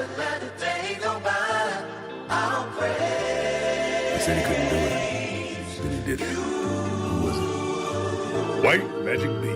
He said he couldn't do it, then he did it. Who was it? White Magic B.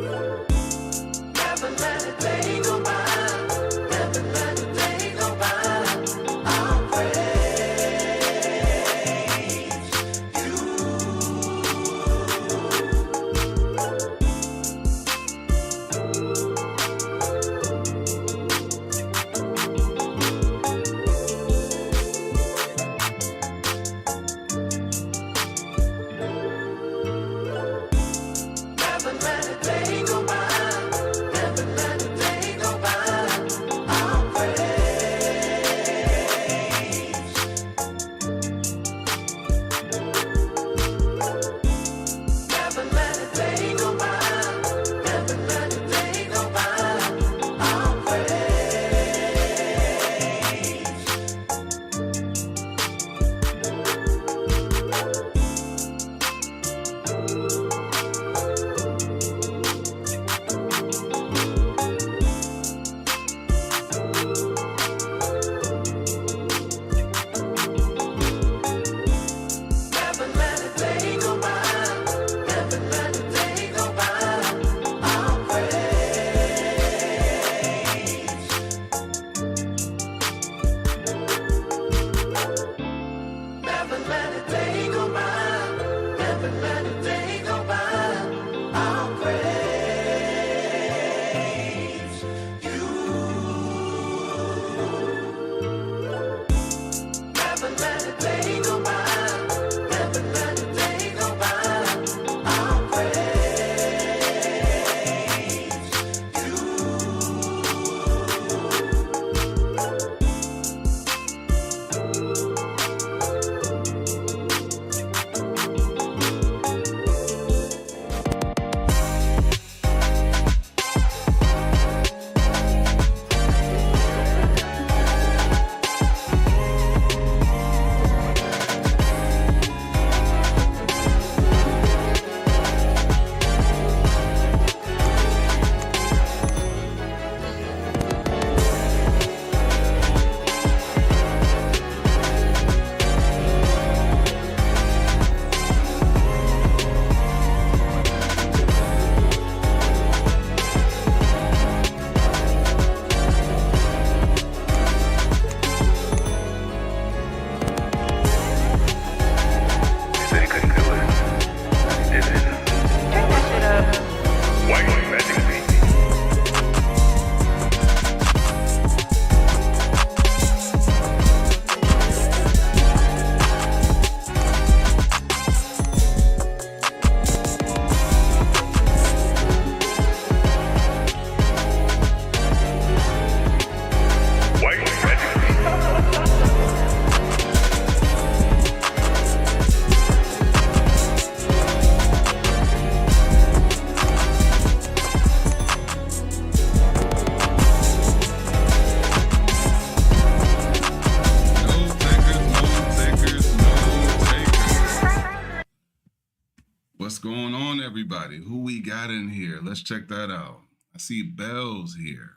What's going on, everybody? Who we got in here? Let's check that out. I see Belle's here.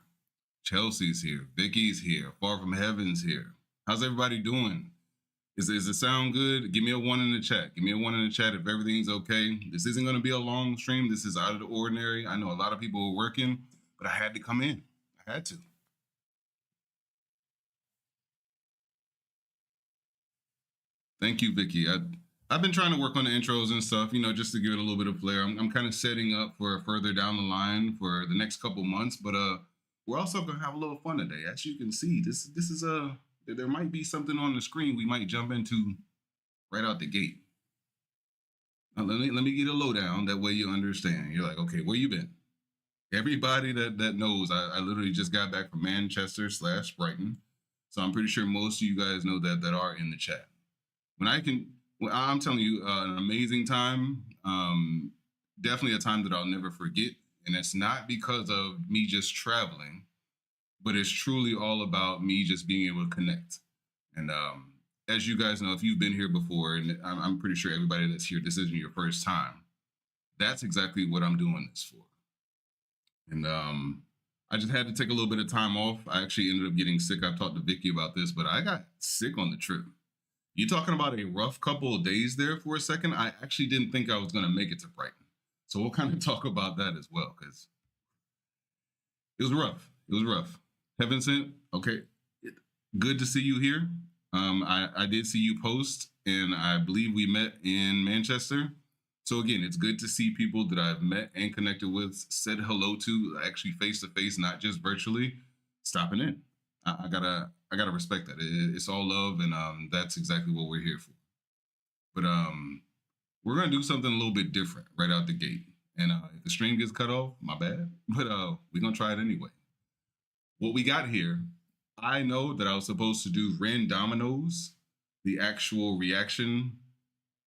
Chelsea's here. Vicky's here. Far from Heaven's here. How's everybody doing? Is it sound good? Give me a 1 in the chat. Give me a 1 in the chat if everything's okay. This isn't going to be a long stream. This is out of the ordinary. I know a lot of people are working, but I had to come in. I had to. Thank you, Vicky. I've been trying to work on the intros and stuff, you know, just to give it a little bit of flair. I'm kind of setting up for further down the line for the next couple months, but we're also gonna have a little fun today. As you can see, this is there might be something on the screen we might jump into right out the gate. Now, let me get a lowdown. That way you understand. You're like, okay, where you been? Everybody that knows, I literally just got back from Manchester/Brighton, so I'm pretty sure most of you guys know that are in the chat. I'm telling you, an amazing time. Definitely a time that I'll never forget. And it's not because of me just traveling, but it's truly all about me just being able to connect. And as you guys know, if you've been here before, and I'm pretty sure everybody that's here, this isn't your first time, that's exactly what I'm doing this for. And I just had to take a little bit of time off. I actually ended up getting sick. I've talked to Vicky about this, but I got sick on the trip. You talking about a rough couple of days there for a second? I actually didn't think I was going to make it to Brighton. So we'll kind of talk about that as well, because it was rough. It was rough. Heaven sent. Okay. Good to see you here. I did see you post, and I believe we met in Manchester. So again, it's good to see people that I've met and connected with, said hello to, actually face to face, not just virtually, stopping in. I gotta respect that. It's all love, and that's exactly what we're here for. But we're gonna do something a little bit different right out the gate. And if the stream gets cut off, my bad. But we're gonna try it anyway. What we got here, I know that I was supposed to do Ren Dominoes, the actual reaction.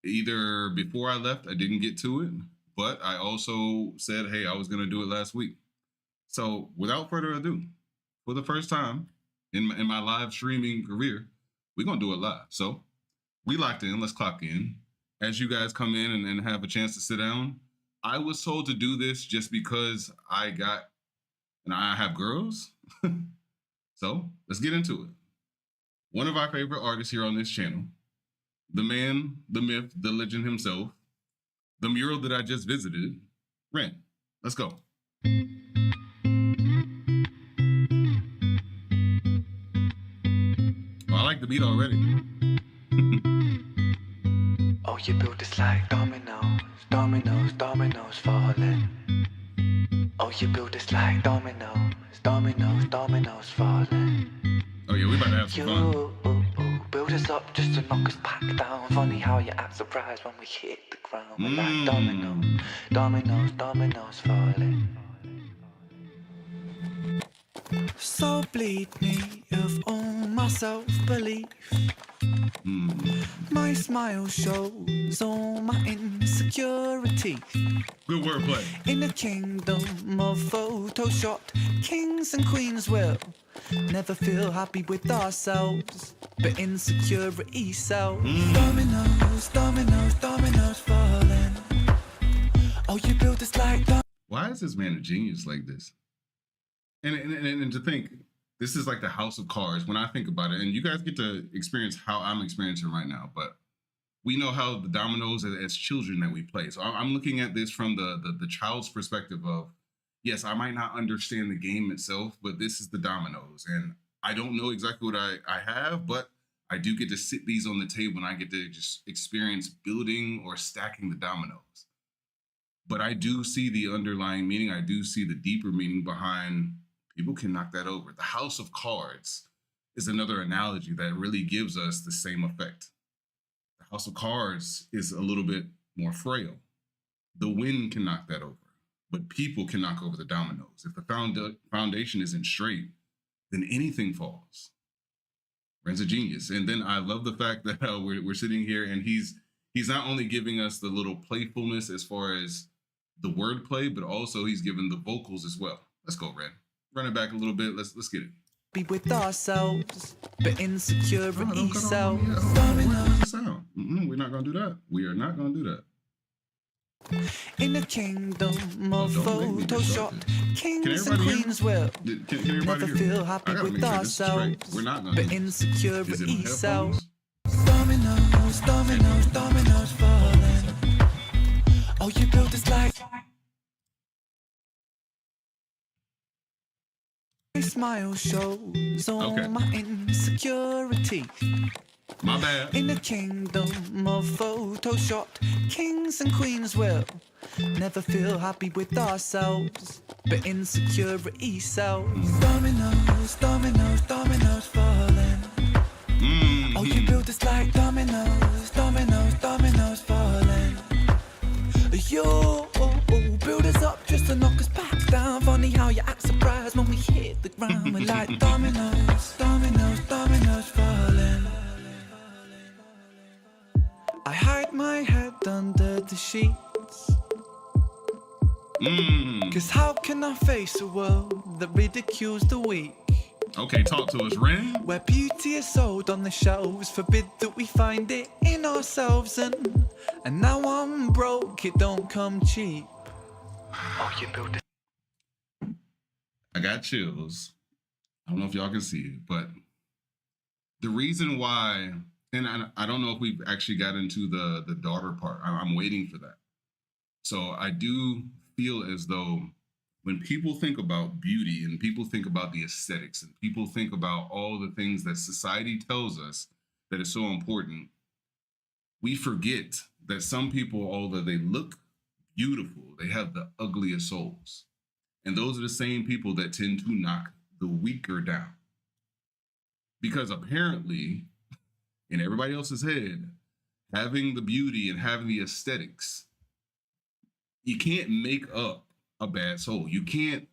Either before I left, I didn't get to it, but I also said, hey, I was going to do it last week. So without further ado, for the first time in my live streaming career, we're going to do it live. So we locked in. Let's clock in. As you guys come in and have a chance to sit down, I was told to do this just because I have girls. So let's get into it. One of our favorite artists here on this channel, the man, the myth, the legend himself, the mural that I just visited, Ren. Let's go. Oh, I like the beat already. Oh, you built this like dominoes, dominoes, dominoes falling. Oh, you built this like dominoes, dominoes, dominoes falling. Oh yeah, we about to have some fun. Build us up just to knock us back down. Funny how you act surprised when we hit the ground. We're like dominoes, dominoes, dominoes falling. So bleed me of all my self-belief. My smile shows all my insecurity. Good wordplay. In a kingdom of Photoshop, kings and queens will never feel happy with ourselves, but insecurity sells. Dominoes, dominoes, dominoes falling. Oh, you built this like Why is this man a genius like this? And to think, this is like the house of cards when I think about it, and you guys get to experience how I'm experiencing right now, but we know how the dominoes as children that we play. So I'm looking at this from the child's perspective of, yes, I might not understand the game itself, but this is the dominoes. And I don't know exactly what I have, but I do get to sit these on the table and I get to just experience building or stacking the dominoes. But I do see the underlying meaning. I do see the deeper meaning behind people can knock that over. The house of cards is another analogy that really gives us the same effect. The house of cards is a little bit more frail. The wind can knock that over, but people can knock over the dominoes. If the foundation isn't straight, then anything falls. Ren's a genius. And then I love the fact that we're sitting here and he's not only giving us the little playfulness as far as the wordplay, but also he's giving the vocals as well. Let's go, Ren. Run it back a little bit. Let's get it. be with ourselves, but insecurity sells. Where's the sound? We're not gonna do that. We are not gonna do that. In a kingdom of Photoshop, kings and queens will never feel happy with ourselves, but insecurity sells. Dominoes, dominoes, dominoes falling. Oh, you built this life. My smile shows all my insecurity. My bad. In a kingdom of Photoshop, kings and queens will never feel happy with ourselves, but insecurity sells. Dominoes, dominoes, dominoes falling. Oh, you built this like dominoes, dominoes, dominoes falling. You build us up just to knock us back down. Funny how you act surprised when we hit the ground. We're like dominoes, dominoes, dominoes falling. I hide my head under the sheets. Cause how can I face a world that ridicules the weak? Okay, talk to us, Ren. Where beauty is sold on the shelves, forbid that we find it in ourselves. And now I'm broke, it don't come cheap. Oh, you built it. I got chills. I don't know if y'all can see it, but the reason why, and I don't know if we've actually got into the daughter part. I'm waiting for that. So I do feel as though when people think about beauty and people think about the aesthetics and people think about all the things that society tells us that is so important, we forget that some people, although they look beautiful, they have the ugliest souls. And those are the same people that tend to knock the weaker down. Because apparently, in everybody else's head, having the beauty and having the aesthetics, you can't make up a bad soul. You can't.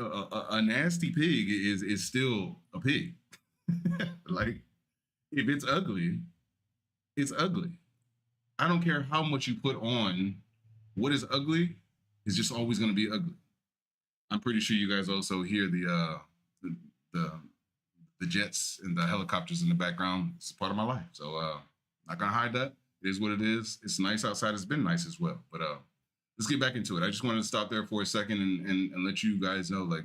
A nasty pig is still a pig. Like, if it's ugly, it's ugly. I don't care how much you put on. What is ugly is just always going to be ugly. I'm pretty sure you guys also hear the jets and the helicopters in the background. It's part of my life, so not gonna hide that. It is what it is. It's nice outside. It's been nice as well. But let's get back into it. I just wanted to stop there for a second and let you guys know, like,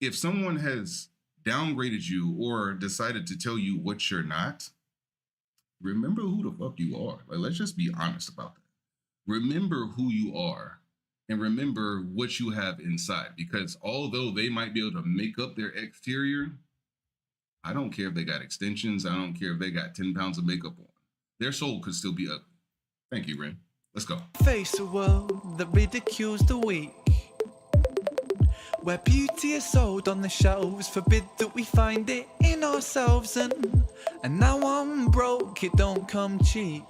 if someone has downgraded you or decided to tell you what you're not, remember who the fuck you are. Like, let's just be honest about that. Remember who you are and remember what you have inside, because although they might be able to make up their exterior, I don't care if they got extensions. I don't care if they got 10 pounds of makeup on. Their soul could still be ugly. Thank you, Ren. Let's go. Face a world that ridicules the weak, where beauty is sold on the shelves, forbid that we find it in ourselves. And now I'm broke, it don't come cheap.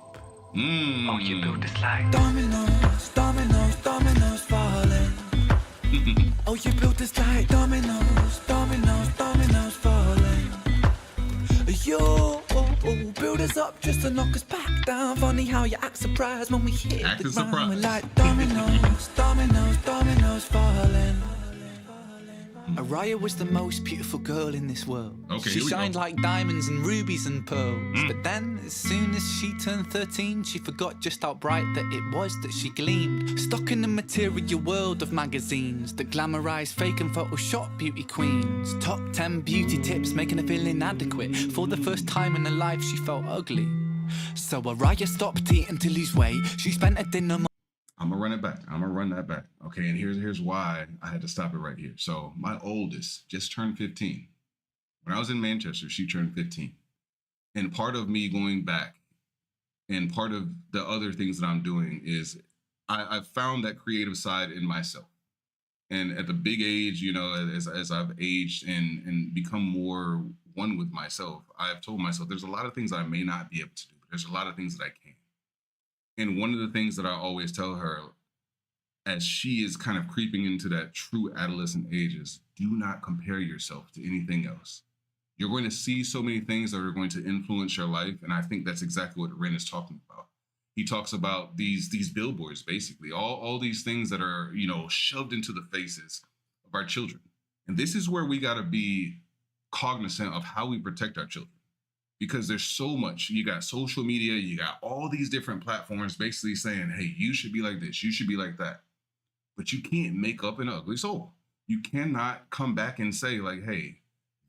Oh, you built us like Dominoes, dominoes, dominoes falling. Oh, you built us like dominoes, dominoes, dominoes falling. You build us up just to knock us back down. Funny how you act surprised when we hit Acting the ground. surprised. We're like dominoes, dominoes, dominoes falling. Araya was the most beautiful girl in this world. Okay, she here we shined go. like diamonds and rubies and pearls. But then, as soon as she turned 13, she forgot just how bright that it was that she gleamed. Stuck in the material world of magazines that glamorize fake and Photoshop beauty queens. Top 10 beauty tips making her feel inadequate. For the first time in her life, she felt ugly. So Araya stopped eating to lose weight. She spent a dinner. I'm gonna run it back. I'm gonna run that back. Okay, and here's why I had to stop it right here. So my oldest just turned 15. When I was in Manchester, she turned 15. And part of me going back and part of the other things that I'm doing is I've found that creative side in myself. And at the big age, you know, as I've aged and become more one with myself, I've told myself there's a lot of things that I may not be able to do, but there's a lot of things that I can. And one of the things that I always tell her as she is kind of creeping into that true adolescent age is, do not compare yourself to anything else. You're going to see so many things that are going to influence your life. And I think that's exactly what Ren is talking about. He talks about these billboards, basically, all these things that are, you know, shoved into the faces of our children. And this is where we got to be cognizant of how we protect our children. Because there's so much. You got social media, you got all these different platforms basically saying, hey, you should be like this, you should be like that. But you can't make up an ugly soul. You cannot come back and say, like, hey,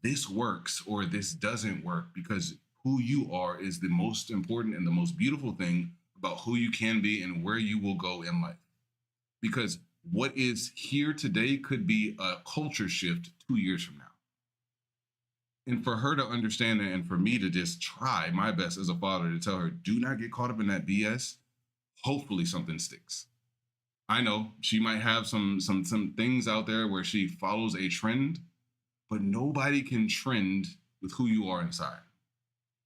this works or this doesn't work, because who you are is the most important and the most beautiful thing about who you can be and where you will go in life. Because what is here today could be a culture shift 2 years from now. And for her to understand that, and for me to just try my best as a father to tell her, do not get caught up in that BS. Hopefully something sticks. I know she might have some things out there where she follows a trend, but nobody can trend with who you are inside.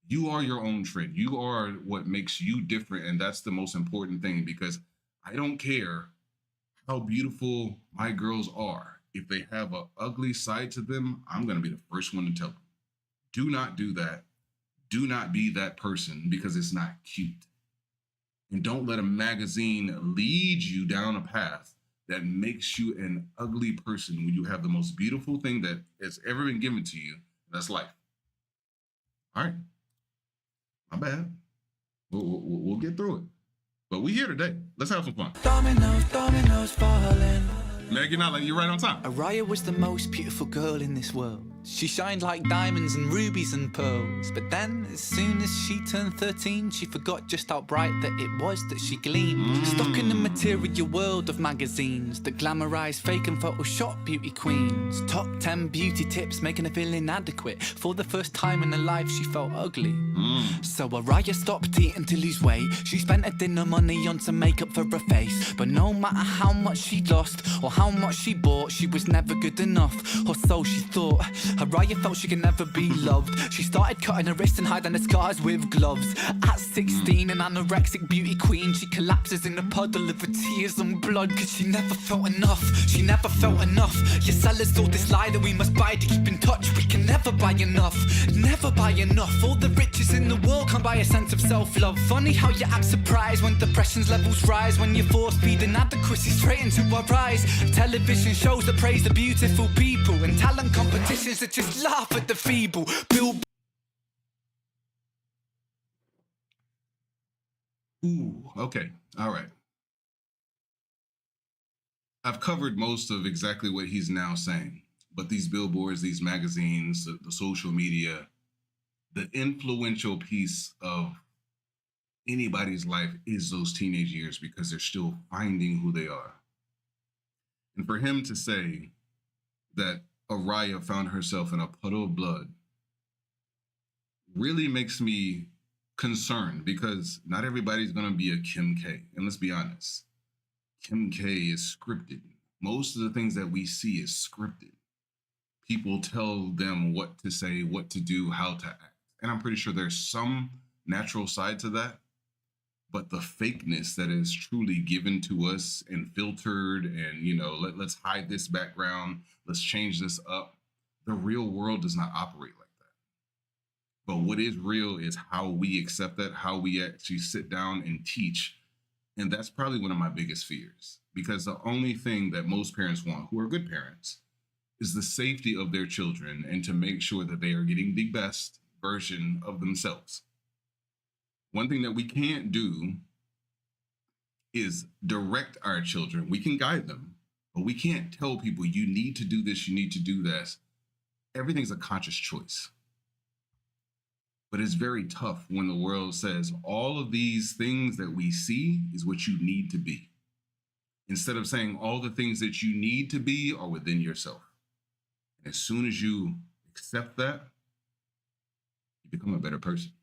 You are your own trend. You are what makes you different. And that's the most important thing, because I don't care how beautiful my girls are. If they have an ugly side to them, I'm going to be the first one to tell them. Do not do that. Do not be that person, because it's not cute. And don't let a magazine lead you down a path that makes you an ugly person when you have the most beautiful thing that has ever been given to you. That's life. All right. My bad. We'll get through it. But we here today. Let's have some fun. Dominoes, dominoes falling. Meg, you're right on time. Araya was the most beautiful girl in this world. She shined like diamonds and rubies and pearls. But then, as soon as she turned 13, she forgot just how bright that it was that she gleamed. Stuck in the material world of magazines that glamorise fake and Photoshop beauty queens. Top 10 beauty tips making her feel inadequate. For the first time in her life, she felt ugly. So Araya stopped eating to lose weight. She spent her dinner money on some makeup for her face. But no matter how much she lost or how much she bought, she was never good enough, or so she thought. Araya felt she could never be loved. She started cutting her wrists and hiding her scars with gloves. At 16, an anorexic beauty queen, she collapses in a puddle of her tears and blood. Cause she never felt enough, she never felt enough. Your sellers told this lie that we must buy to keep in touch. We can never buy enough, never buy enough. All the riches in the world can't buy a sense of self-love. Funny how you act surprised when depression's levels rise, when you force feed inadequacy straight into our eyes. Television shows that praise the beautiful people, and talent competitions that just laugh at the feeble. Ooh, okay, all right. I've covered most of exactly what he's now saying, but these billboards, these magazines, the social media, the influential piece of anybody's life is those teenage years, because they're still finding who they are. And for him to say that Araya found herself in a puddle of blood really makes me concerned, because not everybody's going to be a Kim K. And let's be honest, Kim K is scripted. Most of the things that we see is scripted. People tell them what to say, what to do, how to act. And I'm pretty sure there's some natural side to that. But the fakeness that is truly given to us and filtered and, let's hide this background, let's change this up. The real world does not operate like that. But what is real is how we accept that, how we actually sit down and teach. And that's probably one of my biggest fears, because the only thing that most parents want, who are good parents, is the safety of their children and to make sure that they are getting the best version of themselves. One thing that we can't do is direct our children. We can guide them, but we can't tell people, you need to do this, you need to do that. Everything's a conscious choice. But it's very tough when the world says all of these things that we see is what you need to be, instead of saying all the things that you need to be are within yourself. And as soon as you accept that, you become a better person.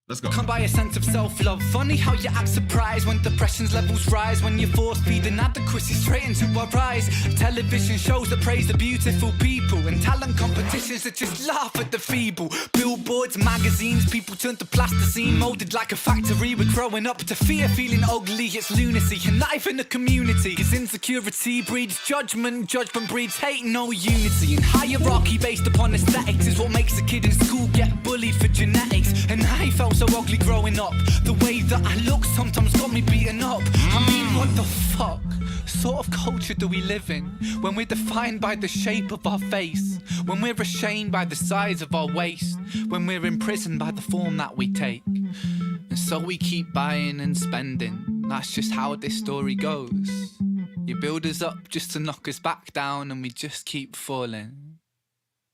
Let's go. Can't buy a sense of self-love. Funny how you act surprised when depression's levels rise, when you force feed inadequacy straight into our eyes. Television shows that praise the beautiful people, and talent competitions that just laugh at the feeble. Billboards, magazines, people turn to plasticine, molded like a factory. We're growing up to fear, feeling ugly. It's lunacy, and not even a community. Cause insecurity breeds judgment, judgment breeds hate, no unity. And hierarchy based upon aesthetics is what makes a kid in school get bullied for genetics. And I felt so ugly growing up. The way that I look sometimes got me beaten up. I mean, what the fuck sort of culture do we live in, when we're defined by the shape of our face, when we're ashamed by the size of our waist, when we're imprisoned by the form that we take? And so we keep buying and spending. That's just how this story goes. You build us up just to knock us back down, and we just keep falling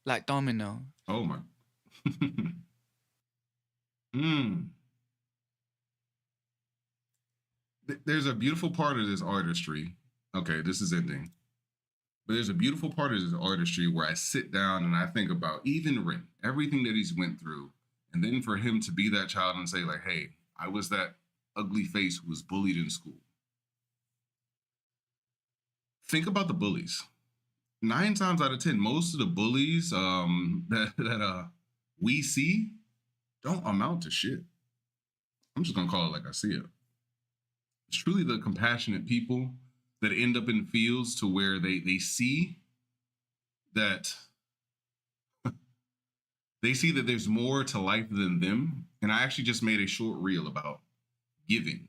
like domino. Oh my. There's a beautiful part of this artistry. Okay, this is ending. But there's a beautiful part of this artistry where I sit down and I think about even Ren, everything that he's went through. And then for him to be that child and say like, hey, I was that ugly face who was bullied in school. Think about the bullies. 9 times out of 10, most of the bullies that we see don't amount to shit. I'm just gonna call it like I see it. It's truly the compassionate people that end up in fields to where they see that they see that there's more to life than them. And I actually just made a short reel about giving.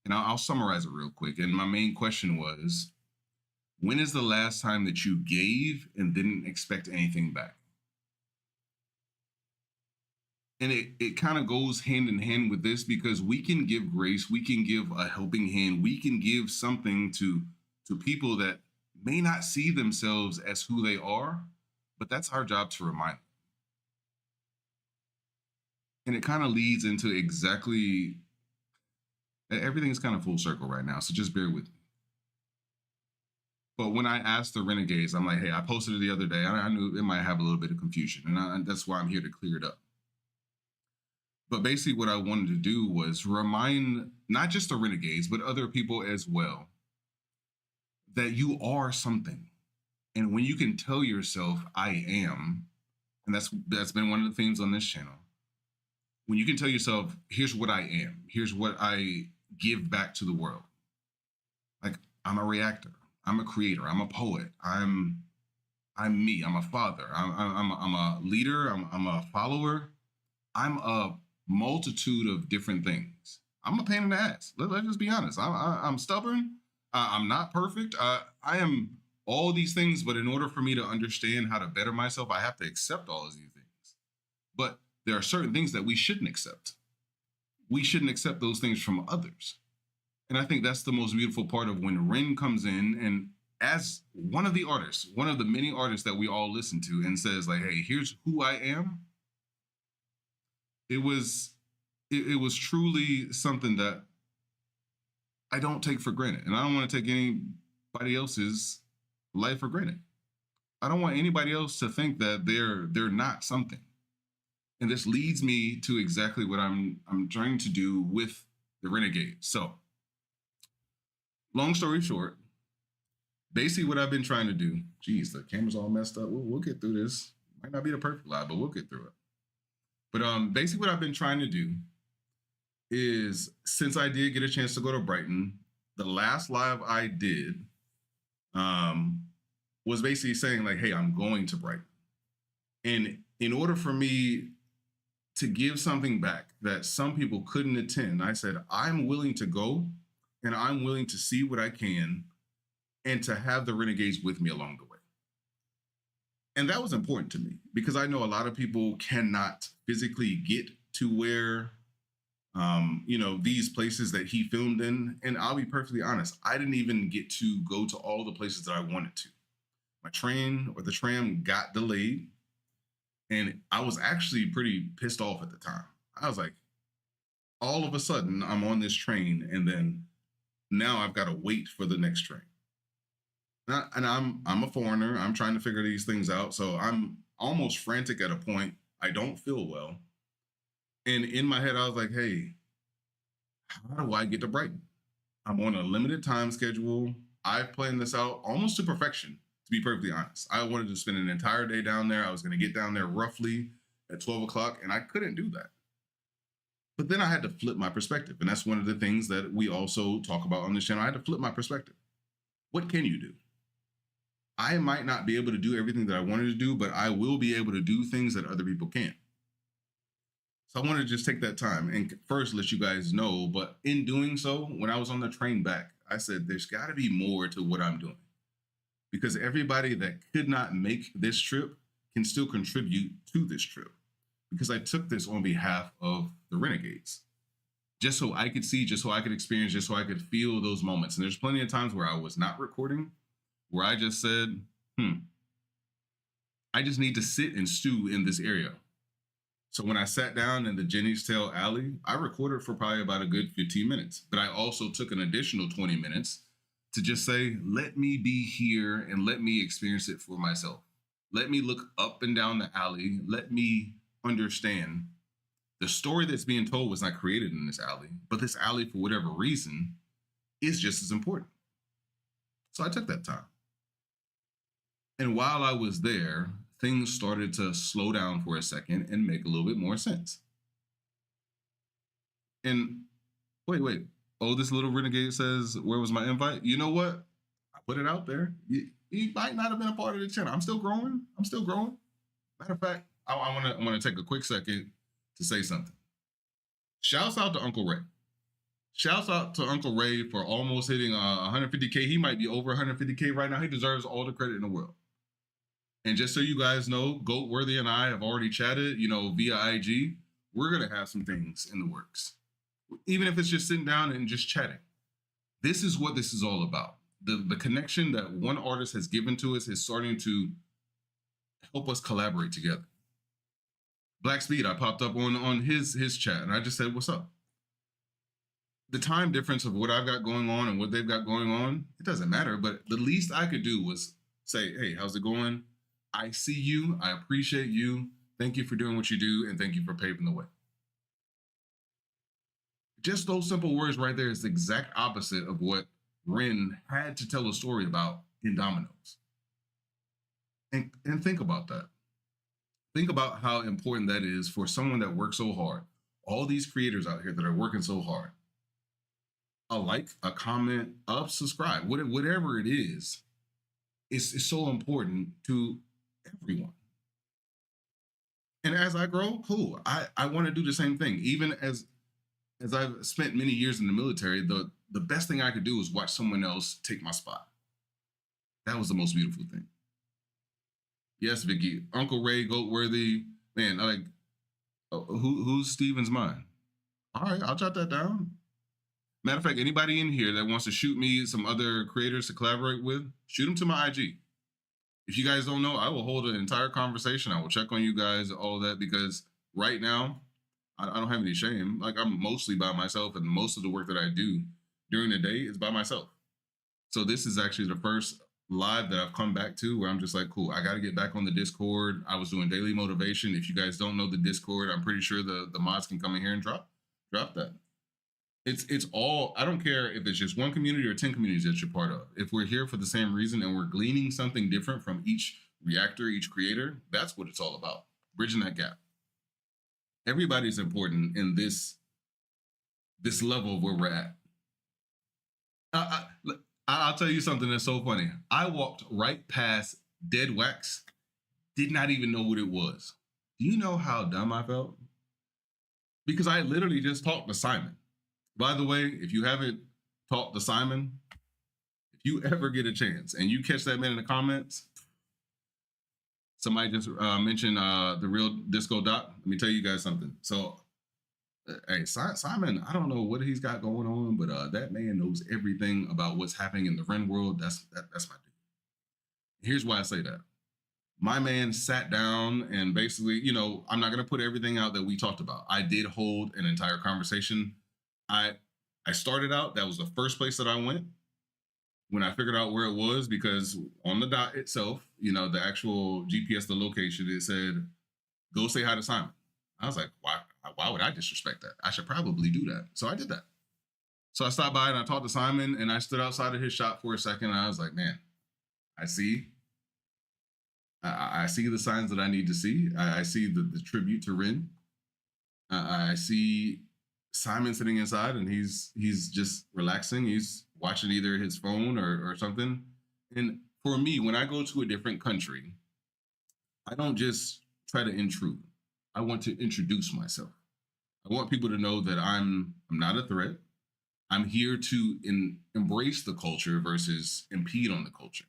And I'll summarize it real quick. And my main question was, when is the last time that you gave and didn't expect anything back? And it kind of goes hand in hand with this, because we can give grace, we can give a helping hand, we can give something to people that may not see themselves as who they are, but that's our job to remind them. And it kind of leads into exactly, everything's kind of full circle right now, so just bear with me. But when I asked the Renegades, I'm like, hey, I posted it the other day. I knew it might have a little bit of confusion, and that's why I'm here to clear it up. But basically what I wanted to do was remind not just the Renegades, but other people as well, that you are something. And when you can tell yourself, I am, and that's been one of the themes on this channel. When you can tell yourself, here's what I am, here's what I give back to the world. Like, I'm a reactor, I'm a creator, I'm a poet, I'm me, I'm a father, I'm a leader, I'm a follower, I'm a multitude of different things. I'm a pain in the ass. Let's just be honest. I'm stubborn. I'm not perfect. I am all these things, but in order for me to understand how to better myself, I have to accept all of these things. But there are certain things that we shouldn't accept. We shouldn't accept those things from others. And I think that's the most beautiful part of when Ren comes in and, as one of the artists, one of the many artists that we all listen to, and says like, hey, here's who I am. It was truly something that I don't take for granted. And I don't want to take anybody else's life for granted. I don't want anybody else to think that they're not something. And this leads me to exactly what I'm trying to do with the Renegades. So, long story short, basically what I've been trying to do, geez, the camera's all messed up. We'll get through this. Might not be the perfect live, but we'll get through it. But basically what I've been trying to do is, since I did get a chance to go to Brighton, the last live I did was basically saying like, hey, I'm going to Brighton. And in order for me to give something back that some people couldn't attend, I said, I'm willing to go and I'm willing to see what I can and to have the Renegades with me along the way. And that was important to me because I know a lot of people cannot physically get to where, these places that he filmed in. And I'll be perfectly honest, I didn't even get to go to all the places that I wanted to. My train or the tram got delayed. And I was actually pretty pissed off at the time. I was like, all of a sudden I'm on this train and then now I've got to wait for the next train. And I'm a foreigner. I'm trying to figure these things out. So I'm almost frantic at a point. I don't feel well. And in my head, I was like, hey, how do I get to Brighton? I'm on a limited time schedule. I've planned this out almost to perfection, to be perfectly honest. I wanted to spend an entire day down there. I was going to get down there roughly at 12 o'clock, and I couldn't do that. But then I had to flip my perspective. And that's one of the things that we also talk about on this channel. I had to flip my perspective. What can you do? I might not be able to do everything that I wanted to do, but I will be able to do things that other people can't. So I wanted to just take that time and first let you guys know, but in doing so, when I was on the train back, I said, there's got to be more to what I'm doing. Because everybody that could not make this trip can still contribute to this trip. Because I took this on behalf of the Renegades. Just so I could see, just so I could experience, just so I could feel those moments. And there's plenty of times where I was not recording, where I just said, I just need to sit and stew in this area. So when I sat down in the Jenny's Tail Alley, I recorded for probably about a good 15 minutes. But I also took an additional 20 minutes to just say, let me be here and let me experience it for myself. Let me look up and down the alley. Let me understand the story that's being told was not created in this alley, but this alley, for whatever reason, is just as important. So I took that time. And while I was there, things started to slow down for a second and make a little bit more sense. And wait. Oh, this little renegade says, where was my invite? You know what? I put it out there. You might not have been a part of the channel. I'm still growing. Matter of fact, I want to take a quick second to say something. Shouts out to Uncle Ray. Shouts out to Uncle Ray for almost hitting 150K. He might be over 150K right now. He deserves all the credit in the world. And just so you guys know, Goatworthy and I have already chatted, via IG. we're going to have some things in the works, even if it's just sitting down and just chatting. This is what this is all about. The connection that one artist has given to us is starting to help us collaborate together. Black Speed, I popped up on his chat, and I just said, what's up? The time difference of what I've got going on and what they've got going on, it doesn't matter. But the least I could do was say, hey, how's it going? I see you. I appreciate you. Thank you for doing what you do, and thank you for paving the way. Just those simple words right there is the exact opposite of what Ren had to tell a story about in Dominoes. And think about that. Think about how important that is for someone that works so hard. All these creators out here that are working so hard. A like, a comment, a subscribe, whatever it is, it's so important to everyone. And as I grow, cool. I want to do the same thing. Even as I've spent many years in the military, the best thing I could do is watch someone else take my spot. That was the most beautiful thing. Yes, Vicky. Uncle Ray, Goatworthy. Man, I like, who's Steven's mind? All right, I'll jot that down. Matter of fact, anybody in here that wants to shoot me some other creators to collaborate with, shoot them to my IG. If you guys don't know, I will hold an entire conversation. I will check on you guys, all that, because right now, I don't have any shame. Like, I'm mostly by myself, and most of the work that I do during the day is by myself. So this is actually the first live that I've come back to where I'm just like, cool, I got to get back on the Discord. I was doing daily motivation. If you guys don't know the Discord, I'm pretty sure the mods can come in here and drop that. It's all, I don't care if it's just one community or 10 communities that you're part of. If we're here for the same reason and we're gleaning something different from each reactor, each creator, that's what it's all about. Bridging that gap. Everybody's important in this level of where we're at. I'll tell you something that's so funny. I walked right past Dead Wax, did not even know what it was. Do you know how dumb I felt? Because I literally just talked to Simon. By the way, if you haven't talked to Simon, if you ever get a chance and you catch that man in the comments, somebody just mentioned the real Disco Doc. Let me tell you guys something. So, hey, Simon, I don't know what he's got going on, but that man knows everything about what's happening in the Ren world. That's my dude. Here's why I say that. My man sat down and basically, you know, I'm not going to put everything out that we talked about. I did hold an entire conversation. I started out, that was the first place that I went when I figured out where it was, because on the dot itself, you know, the actual GPS, the location, it said, go say hi to Simon. I was like, why would I disrespect that? I should probably do that. So I did that. So I stopped by and I talked to Simon, and I stood outside of his shop for a second, and I was like, man, I see the signs that I need to see. I see the tribute to Ren. I see Simon sitting inside, and he's just relaxing. He's watching either his phone or something. And for me, when I go to a different country, I don't just try to intrude. I want to introduce myself. I want people to know that I'm not a threat. I'm here to embrace the culture versus impede on the culture.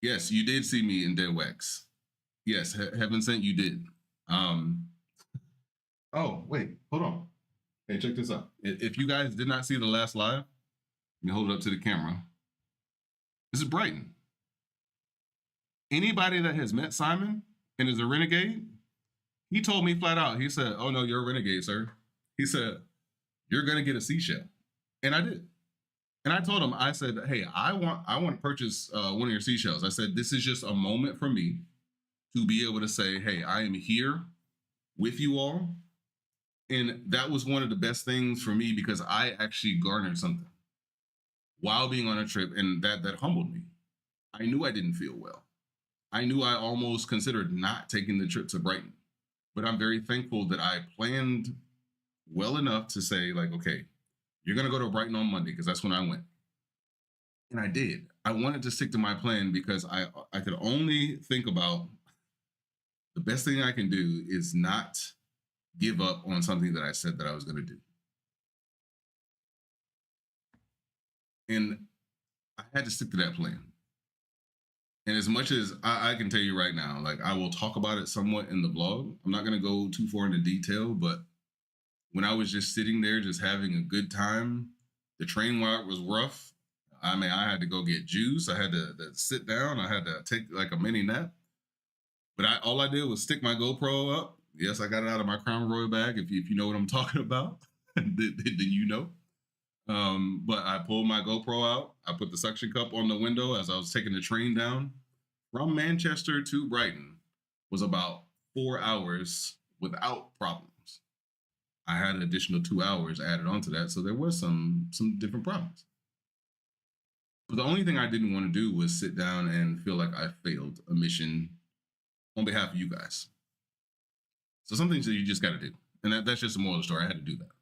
Yes, you did see me in Dead Wax. Yes, Heaven Sent, you did. Oh, wait, hold on. Hey, check this out. If you guys did not see the last live, let me hold it up to the camera. This is Brighton. Anybody that has met Simon and is a renegade, he told me flat out, he said, oh no, you're a renegade, sir. He said, you're gonna get a seashell. And I did. And I told him, I said, hey, I want to purchase one of your seashells. I said, this is just a moment for me to be able to say, hey, I am here with you all. And that was one of the best things for me, because I actually garnered something while being on a trip, and that humbled me. I knew I didn't feel well. I knew I almost considered not taking the trip to Brighton, but I'm very thankful that I planned well enough to say, like, okay, you're going to go to Brighton on Monday, because that's when I went. And I did. I wanted to stick to my plan because I could only think about the best thing I can do is not give up on something that I said that I was going to do. And I had to stick to that plan. And as much as I can tell you right now, like I will talk about it somewhat in the blog. I'm not gonna go too far into detail, but when I was just sitting there, just having a good time, the train ride was rough. I mean, I had to go get juice. I had to sit down. I had to take like a mini nap. But all I did was stick my GoPro up. Yes, I got it out of my Crown Royal bag. If you know what I'm talking about, then you know. But I pulled my GoPro out. I put the suction cup on the window as I was taking the train down. From Manchester to Brighton was about 4 hours without problems. I had an additional 2 hours added onto that, so there was some different problems. But the only thing I didn't want to do was sit down and feel like I failed a mission on behalf of you guys. So some things that you just got to do, and that's just a moral of the story. I had to do that.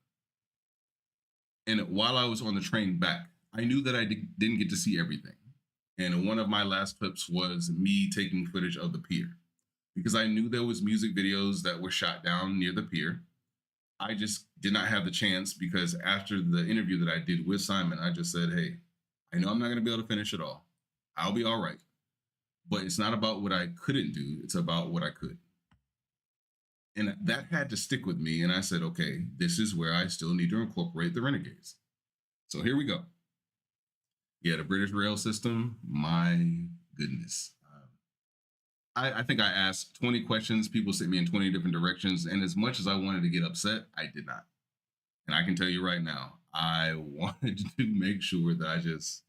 And while I was on the train back, I knew that I didn't get to see everything. And one of my last clips was me taking footage of the pier, because I knew there was music videos that were shot down near the pier. I just did not have the chance because after the interview that I did with Simon, I just said, hey, I know I'm not going to be able to finish it all. I'll be all right. But it's not about what I couldn't do. It's about what I could. And that had to stick with me. And I said, okay, this is where I still need to incorporate the Renegades. So here we go. Yeah, the British rail system, my goodness. I think I asked 20 questions. People sent me in 20 different directions. And as much as I wanted to get upset, I did not. And I can tell you right now, I wanted to make sure that I just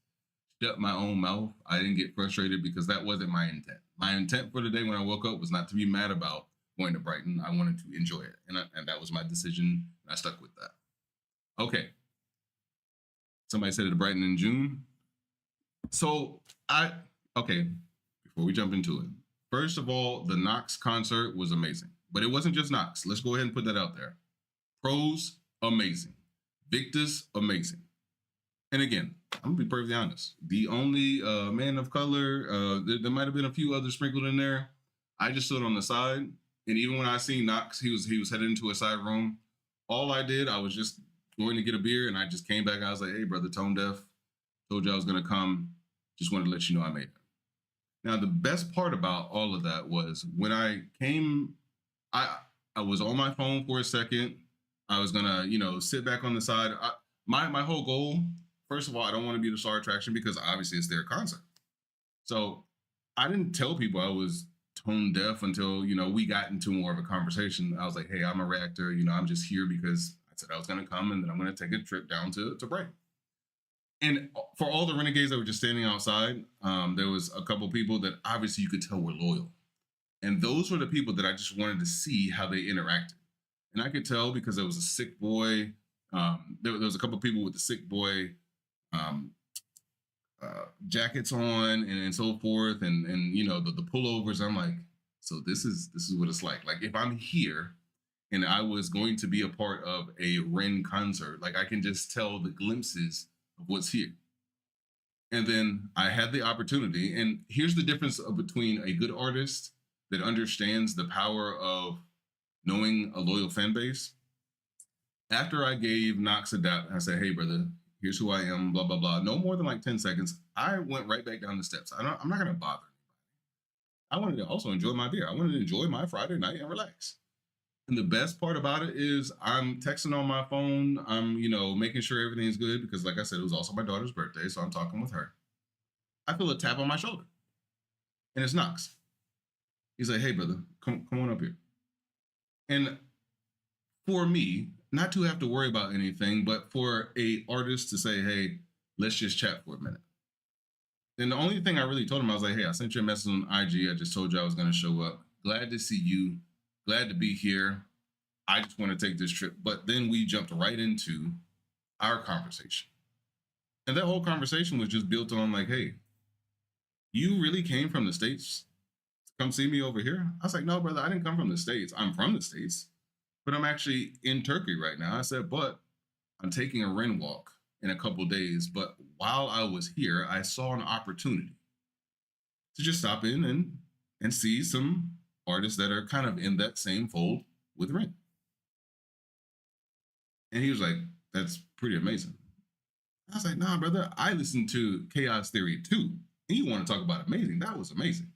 shut my own mouth. I didn't get frustrated because that wasn't my intent. My intent for the day when I woke up was not to be mad about going to Brighton. I wanted to enjoy it. And that was my decision. And I stuck with that. Okay. Somebody said it to Brighton in June. So okay, before we jump into it, first of all, the Knox concert was amazing, but it wasn't just Knox. Let's go ahead and put that out there. Pros, amazing. Victus, amazing. And again, I'm gonna be perfectly honest. The only man of color, there might have been a few others sprinkled in there. I just stood on the side, and even when I seen Knox, he was headed into a side room. All I did, I was just going to get a beer, and I just came back. I was like, "Hey, brother, Tone Deaf, told you I was gonna come. Just wanted to let you know I made it." Now, the best part about all of that was when I came, I was on my phone for a second. I was gonna, sit back on the side. My whole goal, first of all, I don't want to be the star attraction because obviously it's their concert. So I didn't tell people I was tone deaf until, we got into more of a conversation. I was like, hey, I'm a reactor. I'm just here because I said I was going to come and then I'm going to take a trip down to Brighton. And for all the Renegades that were just standing outside, there was a couple people that obviously you could tell were loyal. And those were the people that I just wanted to see how they interacted. And I could tell because there was a sick boy. There was a couple people with the sick boy jackets on and so forth. And the pullovers. I'm like, so this is what it's like. Like if I'm here and I was going to be a part of a Ren concert, like I can just tell the glimpses of what's here. And then I had the opportunity, and here's the difference between a good artist that understands the power of knowing a loyal fan base. After I gave Knox a dap, I said, hey, brother, here's who I am, blah, blah, blah. No more than like 10 seconds. I went right back down the steps. I'm not going to bother anybody. I wanted to also enjoy my beer. I wanted to enjoy my Friday night and relax. And the best part about it is I'm texting on my phone. I'm, making sure everything's good because, like I said, it was also my daughter's birthday, so I'm talking with her. I feel a tap on my shoulder, and it's Knox. He's like, hey, brother, come on up here. And for me, not to have to worry about anything, but for a artist to say, hey, let's just chat for a minute. And the only thing I really told him, I was like, hey, I sent you a message on IG. I just told you I was going to show up. Glad to see you. Glad to be here. I just want to take this trip. But then we jumped right into our conversation. And that whole conversation was just built on like, hey, you really came from the States to come see me over here? I was like, no, brother, I didn't come from the States. I'm from the States, but I'm actually in Turkey right now. I said, but I'm taking a Ren walk in a couple of days. But while I was here, I saw an opportunity to just stop in and see some artists that are kind of in that same fold with Ren. And he was like, that's pretty amazing. I was like, nah, brother, I listened to Chaos Theory too. And you want to talk about amazing? That was amazing.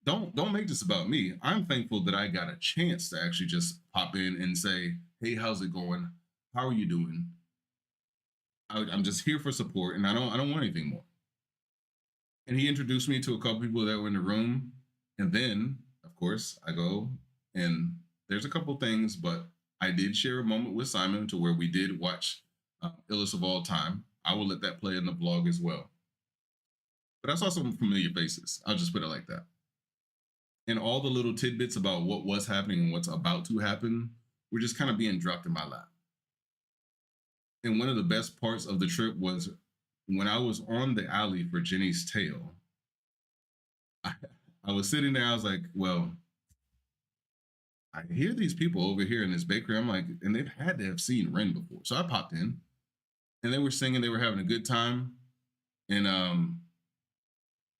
Don't make this about me. I'm thankful that I got a chance to actually just pop in and say, "Hey, how's it going? How are you doing?" I'm just here for support, and I don't want anything more. And he introduced me to a couple people that were in the room, and then, of course, I go and there's a couple things, but I did share a moment with Simon to where we did watch Illest of All Time. I will let that play in the vlog as well. But I saw some familiar faces. I'll just put it like that. And all the little tidbits about what was happening and what's about to happen were just kind of being dropped in my lap. And one of the best parts of the trip was when I was on the alley for Jenny's Tale. I was sitting there, I was like, well, I hear these people over here in this bakery. I'm like, and they've had to have seen Ren before. So I popped in and they were singing, they were having a good time. And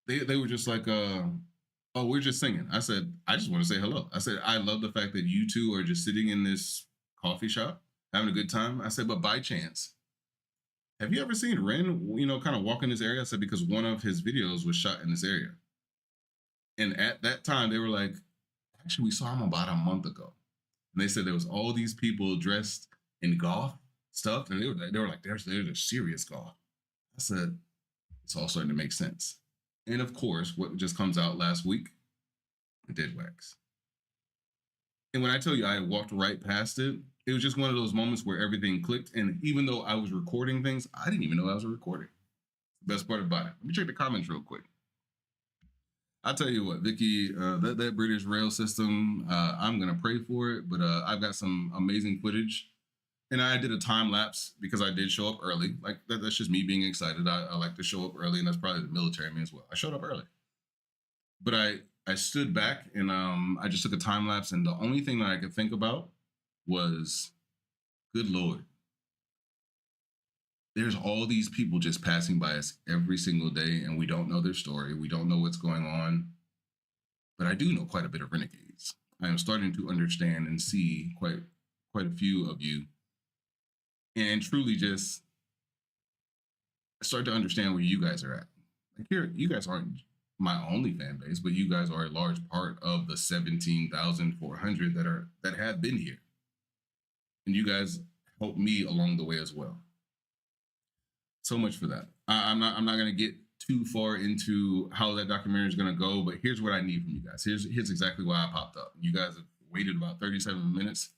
they were just like, oh, we're just singing. I said, I just want to say hello. I said, I love the fact that you two are just sitting in this coffee shop having a good time. I said, but by chance, have you ever seen Ren, kind of walk in this area? I said, because one of his videos was shot in this area. And at that time, they were like, actually, we saw him about a month ago. And they said there was all these people dressed in goth stuff. And they were like, there's a serious goth. I said, it's all starting to make sense. And of course, what just comes out last week, Dead Wax. And when I tell you I walked right past it, it was just one of those moments where everything clicked. And even though I was recording things, I didn't even know I was recording. The best part about it. Let me check the comments real quick. I'll tell you what, Vicky, that British rail system, I'm going to pray for it. But I've got some amazing footage. And I did a time lapse because I did show up early. Like that's just me being excited. I like to show up early, and that's probably the military in me as well. I showed up early. But I stood back and I just took a time lapse, and the only thing that I could think about was, good Lord, there's all these people just passing by us every single day, and we don't know their story. We don't know what's going on. But I do know quite a bit of renegades. I am starting to understand and see quite a few of you, and truly just start to understand where you guys are at. Like here, you guys aren't my only fan base, but you guys are a large part of the 17,400 that have been here. And you guys helped me along the way as well. So much for that. I'm not going to get too far into how that documentary is going to go, but here's what I need from you guys. Here's exactly why I popped up. You guys have waited about 37 minutes.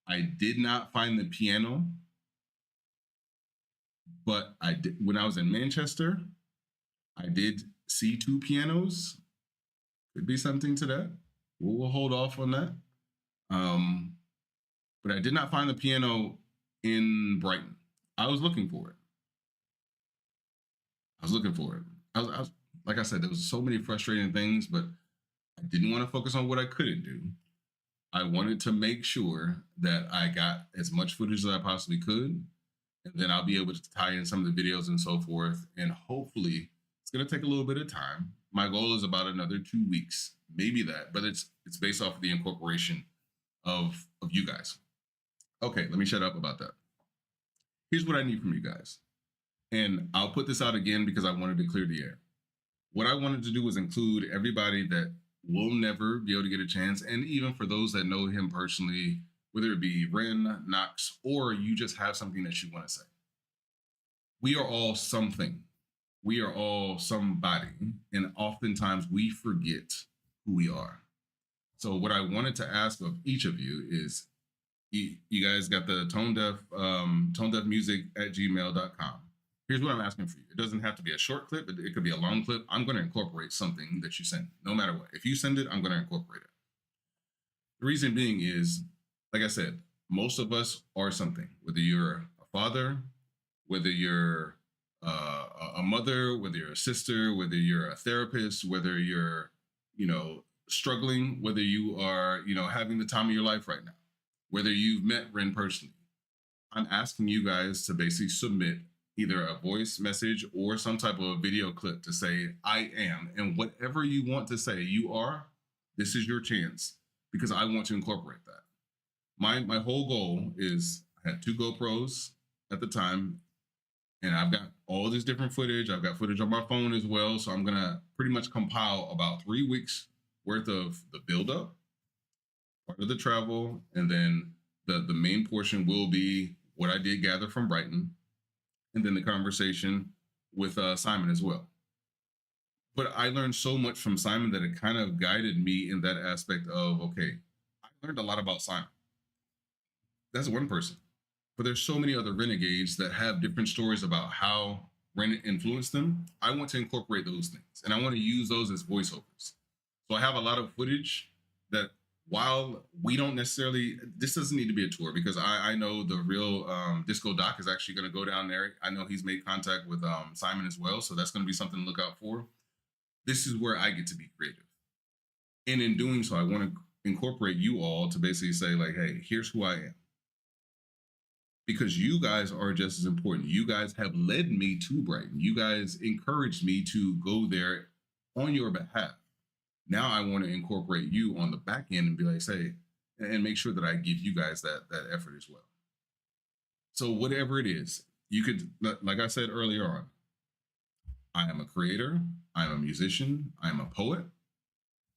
I did not find the piano, but I did when I was in Manchester. I did see 2 pianos. Could be something to that. We'll hold off on that. But I did not find the piano in Brighton. I was looking for it. I was like I said, there was so many frustrating things, but I didn't want to focus on what I couldn't do. I wanted to make sure that I got as much footage as I possibly could, and then I'll be able to tie in some of the videos and so forth. And hopefully, it's going to take a little bit of time. My goal is about another 2 weeks, maybe that, but it's based off of the incorporation of you guys. Okay, let me shut up about that. Here's what I need from you guys. And I'll put this out again because I wanted to clear the air. What I wanted to do was include everybody that will never be able to get a chance. And even for those that know him personally, whether it be Ren, Knox, or you just have something that you want to say. We are all something. We are all somebody. And oftentimes we forget who we are. So what I wanted to ask of each of you is, you guys got the tonedeafmusic@gmail.com. Here's what I'm asking for you. It doesn't have to be a short clip, but it could be a long clip. I'm going to incorporate something that you send, no matter what. If you send it, I'm going to incorporate it. The reason being is, like I said, most of us are something, whether you're a father, whether you're a mother, whether you're a sister, whether you're a therapist, whether you're, struggling, whether you are, having the time of your life right now, whether you've met Ren personally. I'm asking you guys to basically submit either a voice message or some type of a video clip to say, I am, and whatever you want to say, you are, this is your chance, because I want to incorporate that. My whole goal is, I had 2 GoPros at the time. And I've got all this different footage. I've got footage on my phone as well. So I'm gonna pretty much compile about 3 weeks worth of the buildup, part of the travel, and then the main portion will be what I did gather from Brighton, and then the conversation with Simon as well. But I learned so much from Simon that it kind of guided me in that aspect of, okay, I learned a lot about Simon. That's one person. But there's so many other renegades that have different stories about how Ren influenced them. I want to incorporate those things, and I want to use those as voiceovers. So I have a lot of footage that, while we don't necessarily, this doesn't need to be a tour, because I know the real Disco Doc is actually going to go down there. I know he's made contact with Simon as well, so that's going to be something to look out for. This is where I get to be creative. And in doing so, I want to incorporate you all to basically say, like, hey, here's who I am. Because you guys are just as important. You guys have led me to Brighton. You guys encouraged me to go there on your behalf. Now I want to incorporate you on the back end and be like, say, and make sure that I give you guys that effort as well. So whatever it is, you could, like I said earlier on, I am a creator, I am a musician, I am a poet.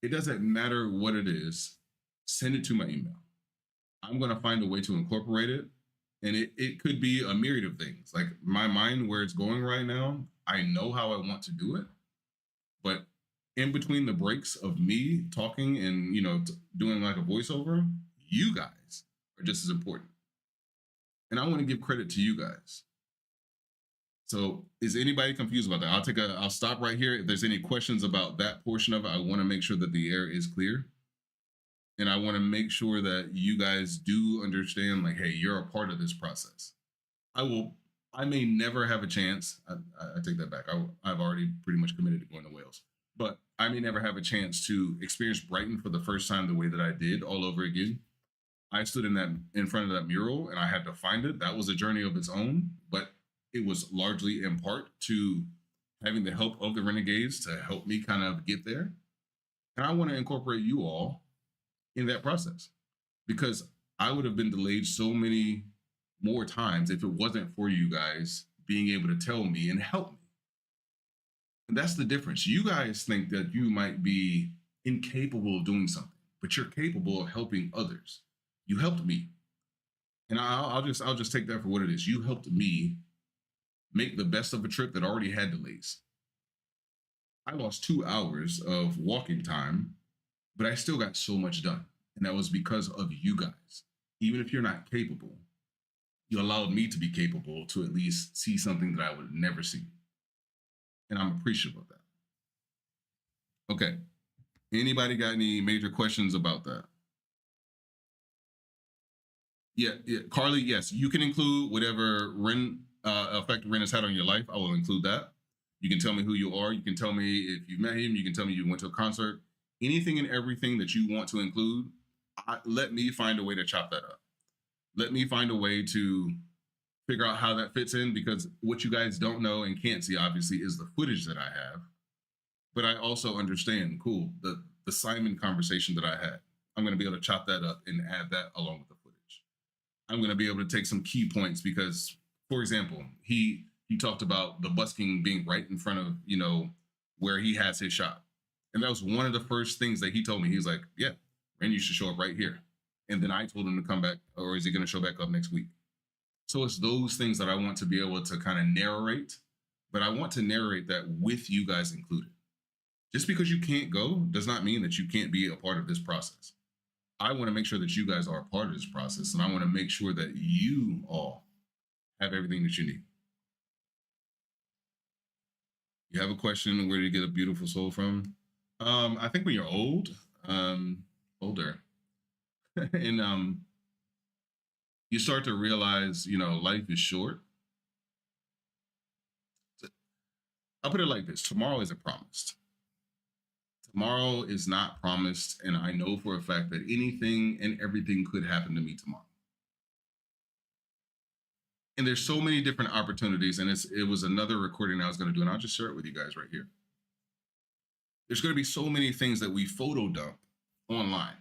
It doesn't matter what it is, send it to my email. I'm going to find a way to incorporate it. And it could be a myriad of things. Like, my mind, where it's going right now, I know how I want to do it. But in between the breaks of me talking and, doing like a voiceover, you guys are just as important. And I want to give credit to you guys. So is anybody confused about that? I'll stop right here. If there's any questions about that portion of it, I want to make sure that the air is clear. And I want to make sure that you guys do understand, like, hey, you're a part of this process. I may never have a chance. I take that back. I've already pretty much committed to going to Wales. But I may never have a chance to experience Brighton for the first time the way that I did all over again. I stood in front of that mural and I had to find it. That was a journey of its own, but it was largely in part to having the help of the Renegades to help me kind of get there. And I want to incorporate you all in that process, because I would have been delayed so many more times if it wasn't for you guys being able to tell me and help me. And that's the difference. You guys think that you might be incapable of doing something, but you're capable of helping others. You helped me. And I'll just take that for what it is. You helped me make the best of a trip that already had delays. I lost 2 hours of walking time, but I still got so much done. And that was because of you guys. Even if you're not capable, you allowed me to be capable to at least see something that I would never see. And I'm appreciative of that. Okay. Anybody got any major questions about that? Yeah. Carly, yes, you can include whatever effect Ren has had on your life. I will include that. You can tell me who you are. You can tell me if you met him. You can tell me you went to a concert. Anything and everything that you want to include, let me find a way to chop that up. Let me find a way to figure out how that fits in, because what you guys don't know and can't see, obviously, is the footage that I have. But I also understand, cool, the Simon conversation that I had. I'm going to be able to chop that up and add that along with the footage. I'm going to be able to take some key points because, for example, he talked about the busking being right in front of, where he has his shop. And that was one of the first things that he told me. He was like, yeah, Ren, you should show up right here. And then I told him to come back, or is he going to show back up next week? So it's those things that I want to be able to kind of narrate, but I want to narrate that with you guys included. Just because you can't go does not mean that you can't be a part of this process. I want to make sure that you guys are a part of this process, and I want to make sure that you all have everything that you need. You have a question, where do you get a beautiful soul from? I think when you're older, and you start to realize, life is short. I'll put it like this: tomorrow isn't promised. Tomorrow is not promised, and I know for a fact that anything and everything could happen to me tomorrow. And there's so many different opportunities, and it was another recording I was going to do, and I'll just share it with you guys right here. There's going to be so many things that we photo dump online,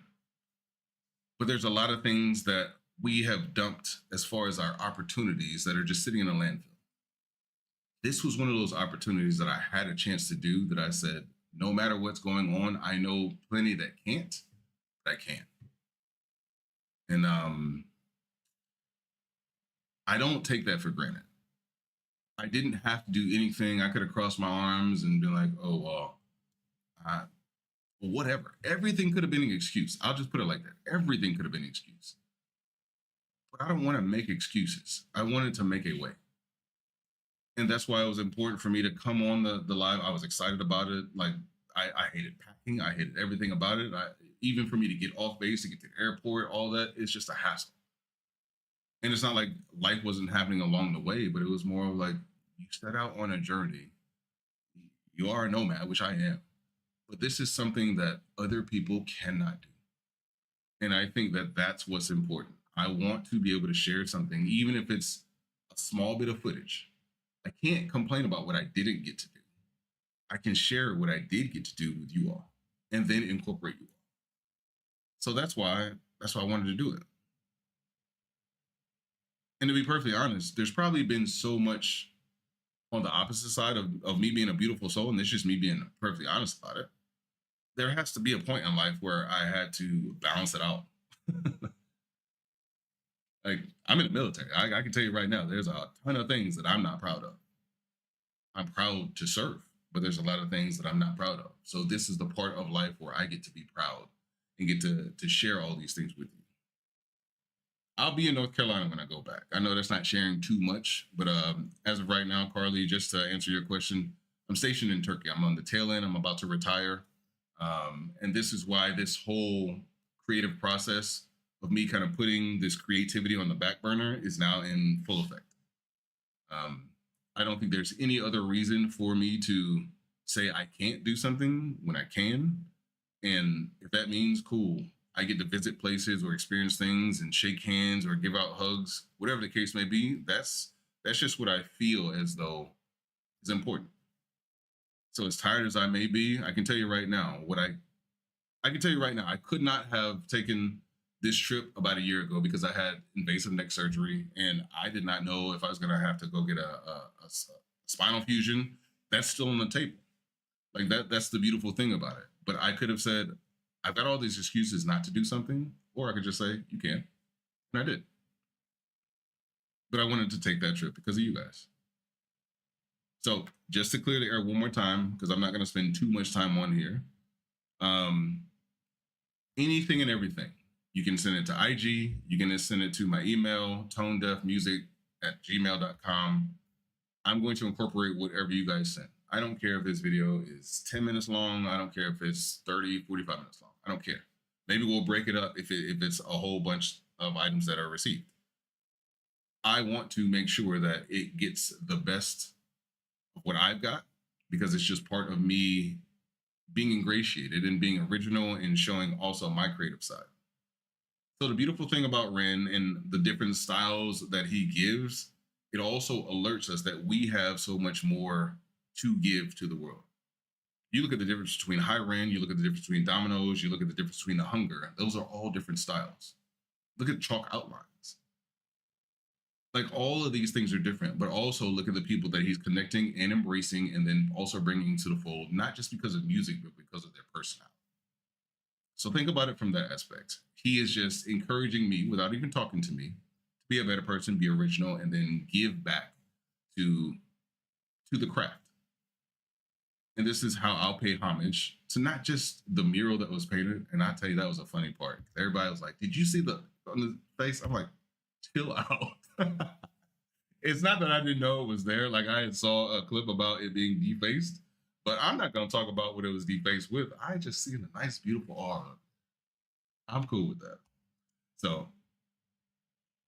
but there's a lot of things that we have dumped as far as our opportunities that are just sitting in a landfill. this was one of those opportunities that I had a chance to do that I said, no matter what's going on, I know plenty that can't, but I can. And I don't take that for granted. I didn't have to do anything. I could have crossed my arms and been like, oh, well, whatever. Everything could have been an excuse. I'll just put it like that. Everything could have been an excuse. But I don't want to make excuses. I wanted to make a way. And that's why it was important for me to come on the live. I was excited about it. Like, I hated packing. I hated everything about it. Even for me to get off base, to get to the airport, all that, it's just a hassle. And it's not like life wasn't happening along the way, but it was more like you set out on a journey. You are a nomad, which I am. But this is something that other people cannot do. And I think that that's what's important. I want to be able to share something, even if it's a small bit of footage. I can't complain about what I didn't get to do. I can share what I did get to do with you all and then incorporate you all. So that's why I wanted to do it. And to be perfectly honest, there's probably been so much on the opposite side of me being a beautiful soul, and it's just me being perfectly honest about it. There has to be a point in life where I had to balance it out. Like, I'm in the military. I can tell you right now, there's a ton of things that I'm not proud of. I'm proud to serve, but there's a lot of things that I'm not proud of. So this is the part of life where I get to be proud and get to share all these things with you. I'll be in North Carolina when I go back. I know that's not sharing too much, but as of right now, Carly, just to answer your question, I'm stationed in Turkey. I'm on the tail end. I'm about to retire. And this is why this whole creative process of me kind of putting this creativity on the back burner is now in full effect. I don't think there's any other reason for me to say I can't do something when I can. And if that means, cool, I get to visit places or experience things and shake hands or give out hugs, whatever the case may be, that's just what I feel as though is important. So as tired as I may be, I can tell you right now, I could not have taken this trip about a year ago because I had invasive neck surgery and I did not know if I was going to have to go get a spinal fusion. That's still on the table. Like that's the beautiful thing about it. But I could have said, I've got all these excuses not to do something, or I could just say, you can. And I did. But I wanted to take that trip because of you guys. So just to clear the air one more time, because I'm not going to spend too much time on here. Anything and everything. You can send it to IG. You can send it to my email, tonedeafmusic@gmail.com. I'm going to incorporate whatever you guys send. I don't care if this video is 10 minutes long. I don't care if it's 30, 45 minutes long. I don't care. Maybe we'll break it up if it's a whole bunch of items that are received. I want to make sure that it gets the best of what I've got because it's just part of me being ingratiated and being original and showing also my creative side. So the beautiful thing about Ren and the different styles that he gives, it also alerts us that we have so much more to give to the world. You look at the difference between High Ren, you look at the difference between Dominoes, you look at the difference between the Hunger. Those are all different styles. Look at Chalk Outlines. Like all of these things are different, but also look at the people that he's connecting and embracing and then also bringing to the fold, not just because of music, but because of their personality. So think about it from that aspect. He is just encouraging me without even talking to me to be a better person, be original, and then give back to the craft. And this is how I'll pay homage to not just the mural that was painted. And I tell you, that was a funny part. Everybody was like, did you see the on the face? I'm like, chill out. It's not that I didn't know it was there. Like I had saw a clip about it being defaced, but I'm not going to talk about what it was defaced with. I just seen a nice, beautiful aura. I'm cool with that. So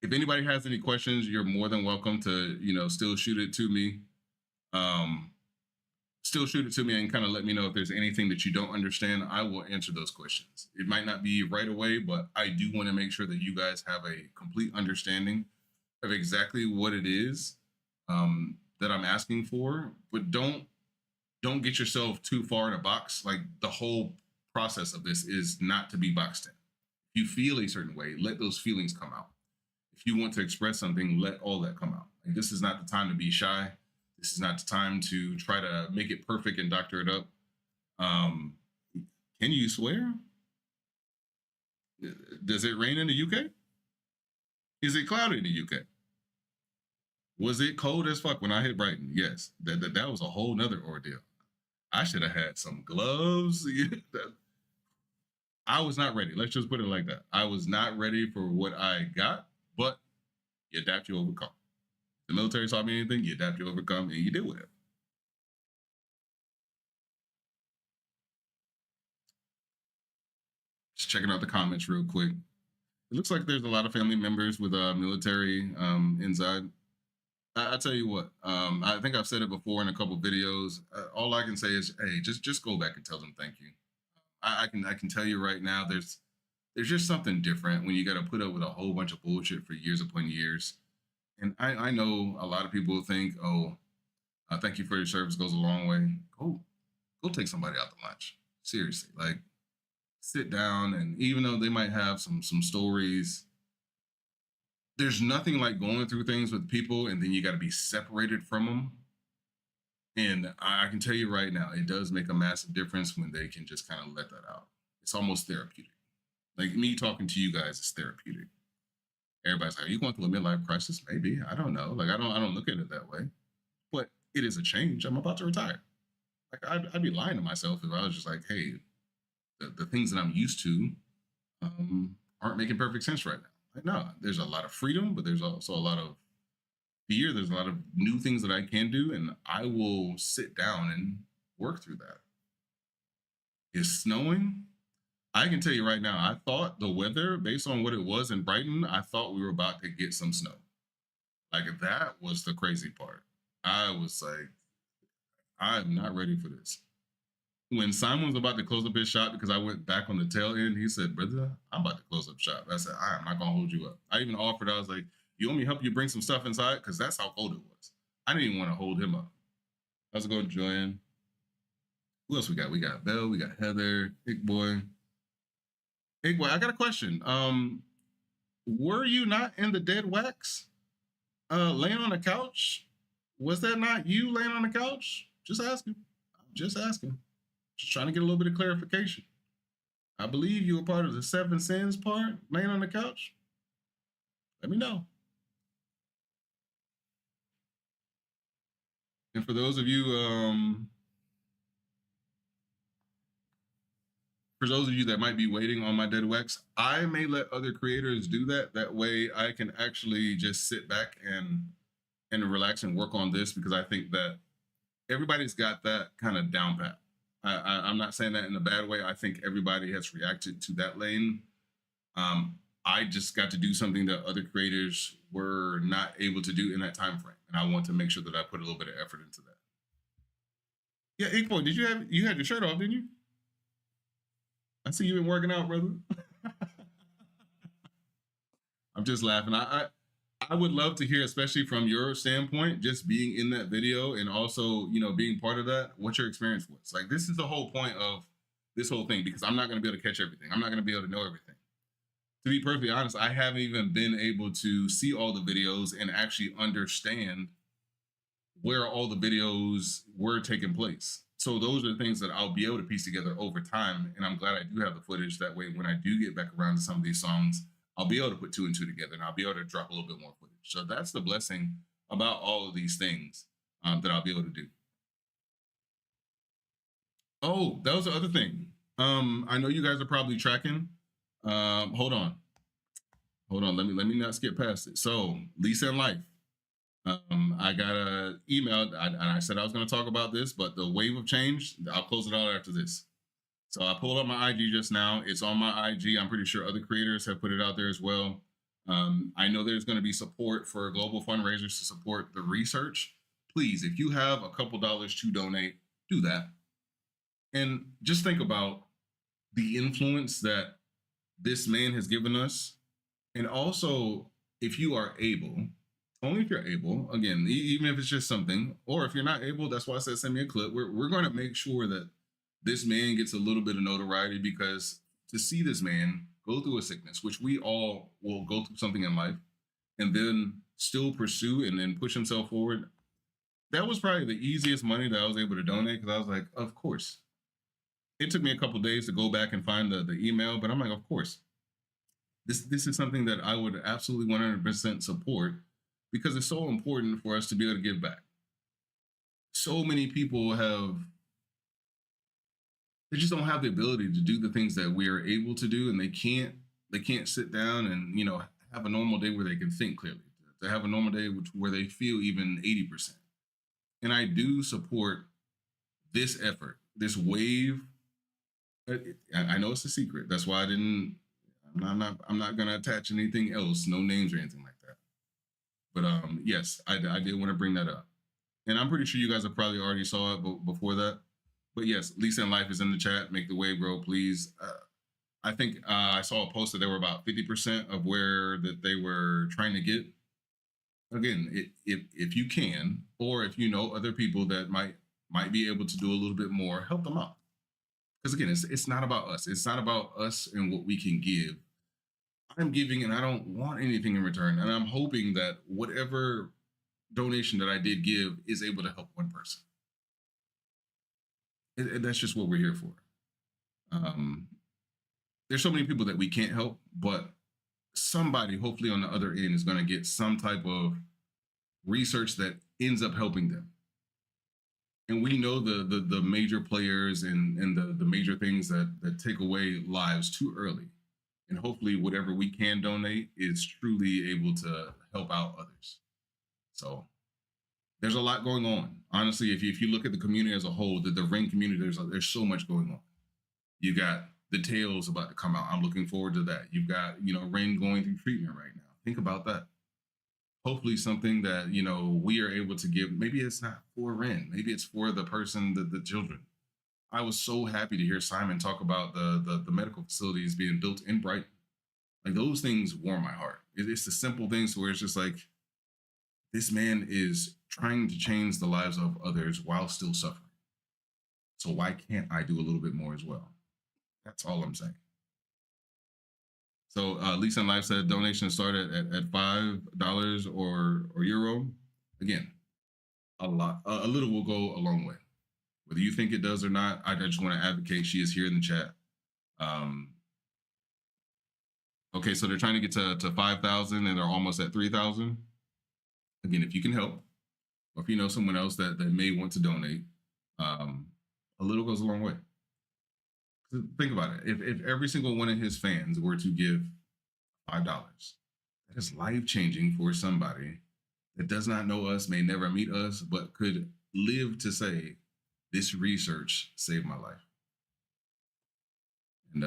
if anybody has any questions, you're more than welcome to, still shoot it to me. Still shoot it to me and kind of let me know if there's anything that you don't understand. I will answer those questions. It might not be right away, but I do want to make sure that you guys have a complete understanding of exactly what it is that I'm asking for. But don't get yourself too far in a box. Like the whole process of this is not to be boxed in. If you feel a certain way, let those feelings come out. If you want to express something, let all that come out. Like, this is not the time to be shy. This is not the time to try to make it perfect and doctor it up. Um, can you swear? Does it rain in the UK? Is it cloudy in the UK? Was it cold as fuck when I hit Brighton? Yes. That was a whole nother ordeal. I should have had some gloves. I was not ready. Let's just put it like that. I was not ready for what I got, but you adapt, you overcome. The military taught me anything, you adapt, you overcome, and you deal with it. Just checking out the comments real quick. It looks like there's a lot of family members with military inside. I tell you what, I think I've said it before in a couple videos. All I can say is, hey, just go back and tell them thank you. I can tell you right now, there's just something different when you got to put up with a whole bunch of bullshit for years upon years. And I know a lot of people think, oh, thank you for your service goes a long way. Go take somebody out to lunch. Seriously, like sit down, and even though they might have some stories, there's nothing like going through things with people and then you got to be separated from them. And I can tell you right now, it does make a massive difference when they can just kind of let that out. It's almost therapeutic. Like me talking to you guys is therapeutic. Everybody's like, are you going through a midlife crisis? Maybe. I don't know. Like I don't look at it that way. But it is a change. I'm about to retire. Like I'd be lying to myself if I was just like, hey, the things that I'm used to aren't making perfect sense right now. Like, no, there's a lot of freedom, but there's also a lot of fear. There's a lot of new things that I can do, and I will sit down and work through that. It's snowing. I can tell you right now, I thought the weather, based on what it was in Brighton, I thought we were about to get some snow. Like that was the crazy part. I was like, I'm not ready for this. When Simon was about to close up his shop because I went back on the tail end, he said, brother, I'm about to close up shop. I said, I'm not going to hold you up. I even offered, I was like, you want me to help you bring some stuff inside? Because that's how cold it was. I didn't even want to hold him up. How's it going, Joanne? Who else we got? We got Belle, we got Heather, Big Boy. Big Boy, I got a question. Were you not in the dead wax laying on the couch? Was that not you laying on the couch? Just asking. Just asking. Just trying to get a little bit of clarification. I believe you were part of the 7 sins part, laying on the couch. Let me know. And for those of you, that might be waiting on my dead wax, I may let other creators do that. That way I can actually just sit back and relax and work on this, because I think that everybody's got that kind of down pat. I'm not saying that in a bad way. I think everybody has reacted to that lane. I just got to do something that other creators were not able to do in that time frame, and I want to make sure that I put a little bit of effort into that. Yeah, Inkboy, you had your shirt off, didn't you? I see you've been working out, brother. I'm just laughing. I would love to hear, especially from your standpoint, just being in that video and also, being part of that, what your experience was. Like, this is the whole point of this whole thing, because I'm not going to be able to catch everything. I'm not going to be able to know everything. To be perfectly honest, I haven't even been able to see all the videos and actually understand where all the videos were taking place. So those are things that I'll be able to piece together over time. And I'm glad I do have the footage. That way, when I do get back around to some of these songs, I'll be able to put 2 and 2 together, and I'll be able to drop a little bit more footage. So that's the blessing about all of these things that I'll be able to do. Oh, that was the other thing. I know you guys are probably tracking. Hold on. Let me not skip past it. So Lisa in Life. I got an email, and I said I was going to talk about this, but the wave of change, I'll close it out after this. So I pulled up my IG just now. It's on my IG. I'm pretty sure other creators have put it out there as well. I know there's going to be support for global fundraisers to support the research. Please, if you have a couple dollars to donate, do that. And just think about the influence that this man has given us. And also, if you are able, only if you're able, again, even if it's just something, or if you're not able, that's why I said send me a clip. We're going to make sure that this man gets a little bit of notoriety, because to see this man go through a sickness, which we all will go through something in life, and then still pursue and then push himself forward, that was probably the easiest money that I was able to donate because I was like, of course. It took me a couple days to go back and find the email, but I'm like, of course. This is something that I would absolutely 100% support because it's so important for us to be able to give back. So many people they just don't have the ability to do the things that we are able to do, and they can't sit down and have a normal day where they can think clearly, to have a normal day where they feel even 80%. And I do support this effort, this wave. I know it's a secret. That's why I'm not gonna attach anything else, no names or anything like that. But yes, I did want to bring that up, and I'm pretty sure you guys have probably already saw it before that. But yes, Lisa and Life is in the chat. Make the wave, bro, please. I think I saw a post that they were about 50% of where that they were trying to get. Again, if you can, or if you know other people that might be able to do a little bit more, help them out. Because again, it's not about us. It's not about us and what we can give. I'm giving and I don't want anything in return. And I'm hoping that whatever donation that I did give is able to help one person. That's just what we're here for. There's so many people that we can't help, but somebody hopefully on the other end is going to get some type of research that ends up helping them. And we know the major players and the major things that take away lives too early. And hopefully whatever we can donate is truly able to help out others. So there's a lot going on. Honestly, if you look at the community as a whole, the Ring community, there's so much going on. You got the Tales about to come out. I'm looking forward to that. You've got, Ring going through treatment right now. Think about that. Hopefully something that, we are able to give. Maybe it's not for Ren. Maybe it's for the person, the children. I was so happy to hear Simon talk about the medical facilities being built in Brighton. Like, those things warm my heart. It's the simple things where it's just like, this man is trying to change the lives of others while still suffering. So why can't I do a little bit more as well? That's all I'm saying. So Lisa and Life said donations started at $5 or euro. Again, a little will go a long way. Whether you think it does or not, I just want to advocate. She is here in the chat. Okay, so they're trying to get to 5,000 and they're almost at 3,000. Again, if you can help, or if you know someone else that may want to donate, a little goes a long way. Think about it. If every single one of his fans were to give $5, that is life-changing for somebody that does not know us, may never meet us, but could live to say, this research saved my life. And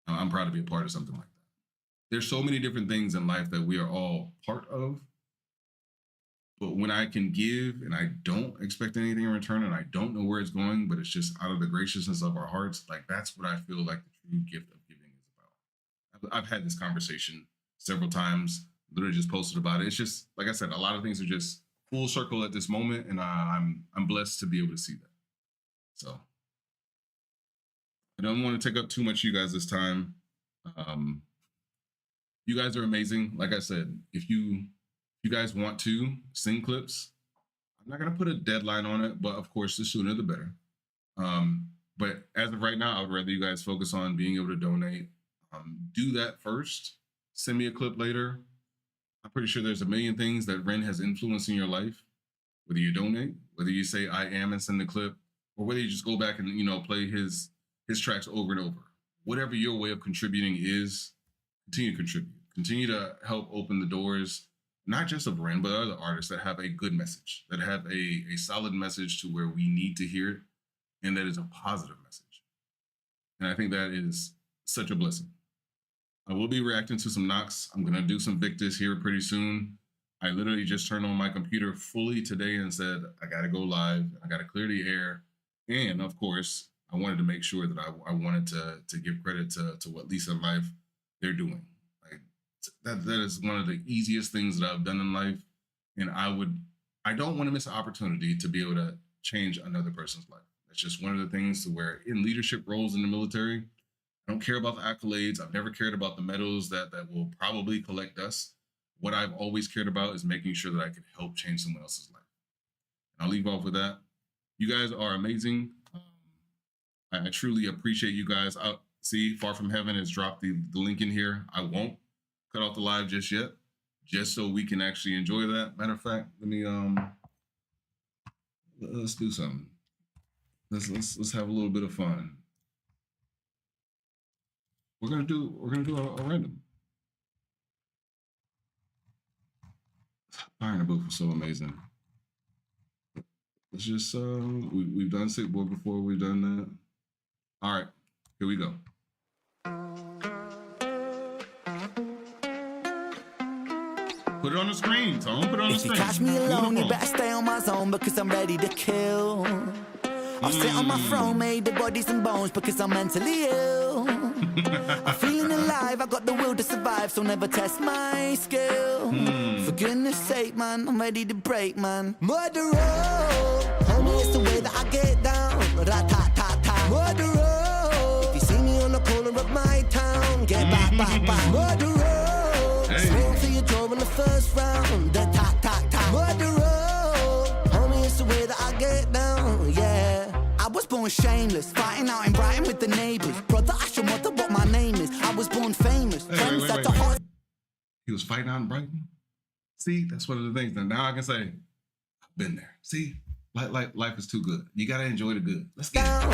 I'm proud to be a part of something like that. There's so many different things in life that we are all part of. But when I can give and I don't expect anything in return and I don't know where it's going, but it's just out of the graciousness of our hearts, like, that's what I feel like the true gift of giving is about. I've had this conversation several times, literally just posted about it. It's just, like I said, a lot of things are just full circle at this moment, and I'm blessed to be able to see that. So I don't want to take up too much of you guys this time. You guys are amazing. Like I said, if you guys want to send clips, I'm not going to put a deadline on it, but of course, the sooner the better. But as of right now, I would rather you guys focus on being able to donate. Do that first. Send me a clip later. I'm pretty sure there's a million things that Ren has influenced in your life. Whether you donate, whether you say I am and send a clip, or whether you just go back and play his tracks over and over. Whatever your way of contributing is, continue to contribute. Continue to help open the doors, not just of Ren, but other artists that have a good message, that have a solid message to where we need to hear it, and that is a positive message. And I think that is such a blessing. I will be reacting to some knocks. I'm going to do some Victus here pretty soon. I literally just turned on my computer fully today and said, I got to go live. I got to clear the air. And of course, I wanted to make sure that I wanted to give credit to what Lisa and Life, they're doing. Like, that is one of the easiest things that I've done in life. And I don't want to miss an opportunity to be able to change another person's life. That's just one of the things to where in leadership roles in the military, I don't care about the accolades. I've never cared about the medals that will probably collect us. what I've always cared about is making sure that I could help change someone else's life. I'll leave off with that. You guys are amazing. I truly appreciate you guys. See, Far From Heaven has dropped the link in here. I won't cut off the live just yet, just so we can actually enjoy that. Matter of fact, let me let's do something. Let's have a little bit of fun. We're gonna do a random. Fire in the Booth was so amazing. Let's just we've done Sick Boy before. We've done that. All right, here we go. Put it on the screen, Tone. Put it on the screen. If you catch me alone, you better stay on my zone because I'm ready to kill. I'll sit on my throne, made of bodies and bones because I'm mentally ill. I'm feeling alive, I got the will to survive, so never test my skill. For goodness sake, man, I'm ready to break, man. Murderer, homie, it's the way that I get down. Rat-tat-tat-tat. Murderer, if you see me on the corner of my town, get back, back, back. Murderer, swing for your jaw in the first round. Tat-tat-tat. Murderer, homie, it's the way that I get down, yeah. I was born shameless, fighting out in Brighton with the neighbours. Brother, ask your mother what my name is. I was born famous. Wait. He was fighting out in Brighton? See, that's one of the things. And now I can say, I've been there. See, life is too good. You gotta enjoy the good. Let's get it.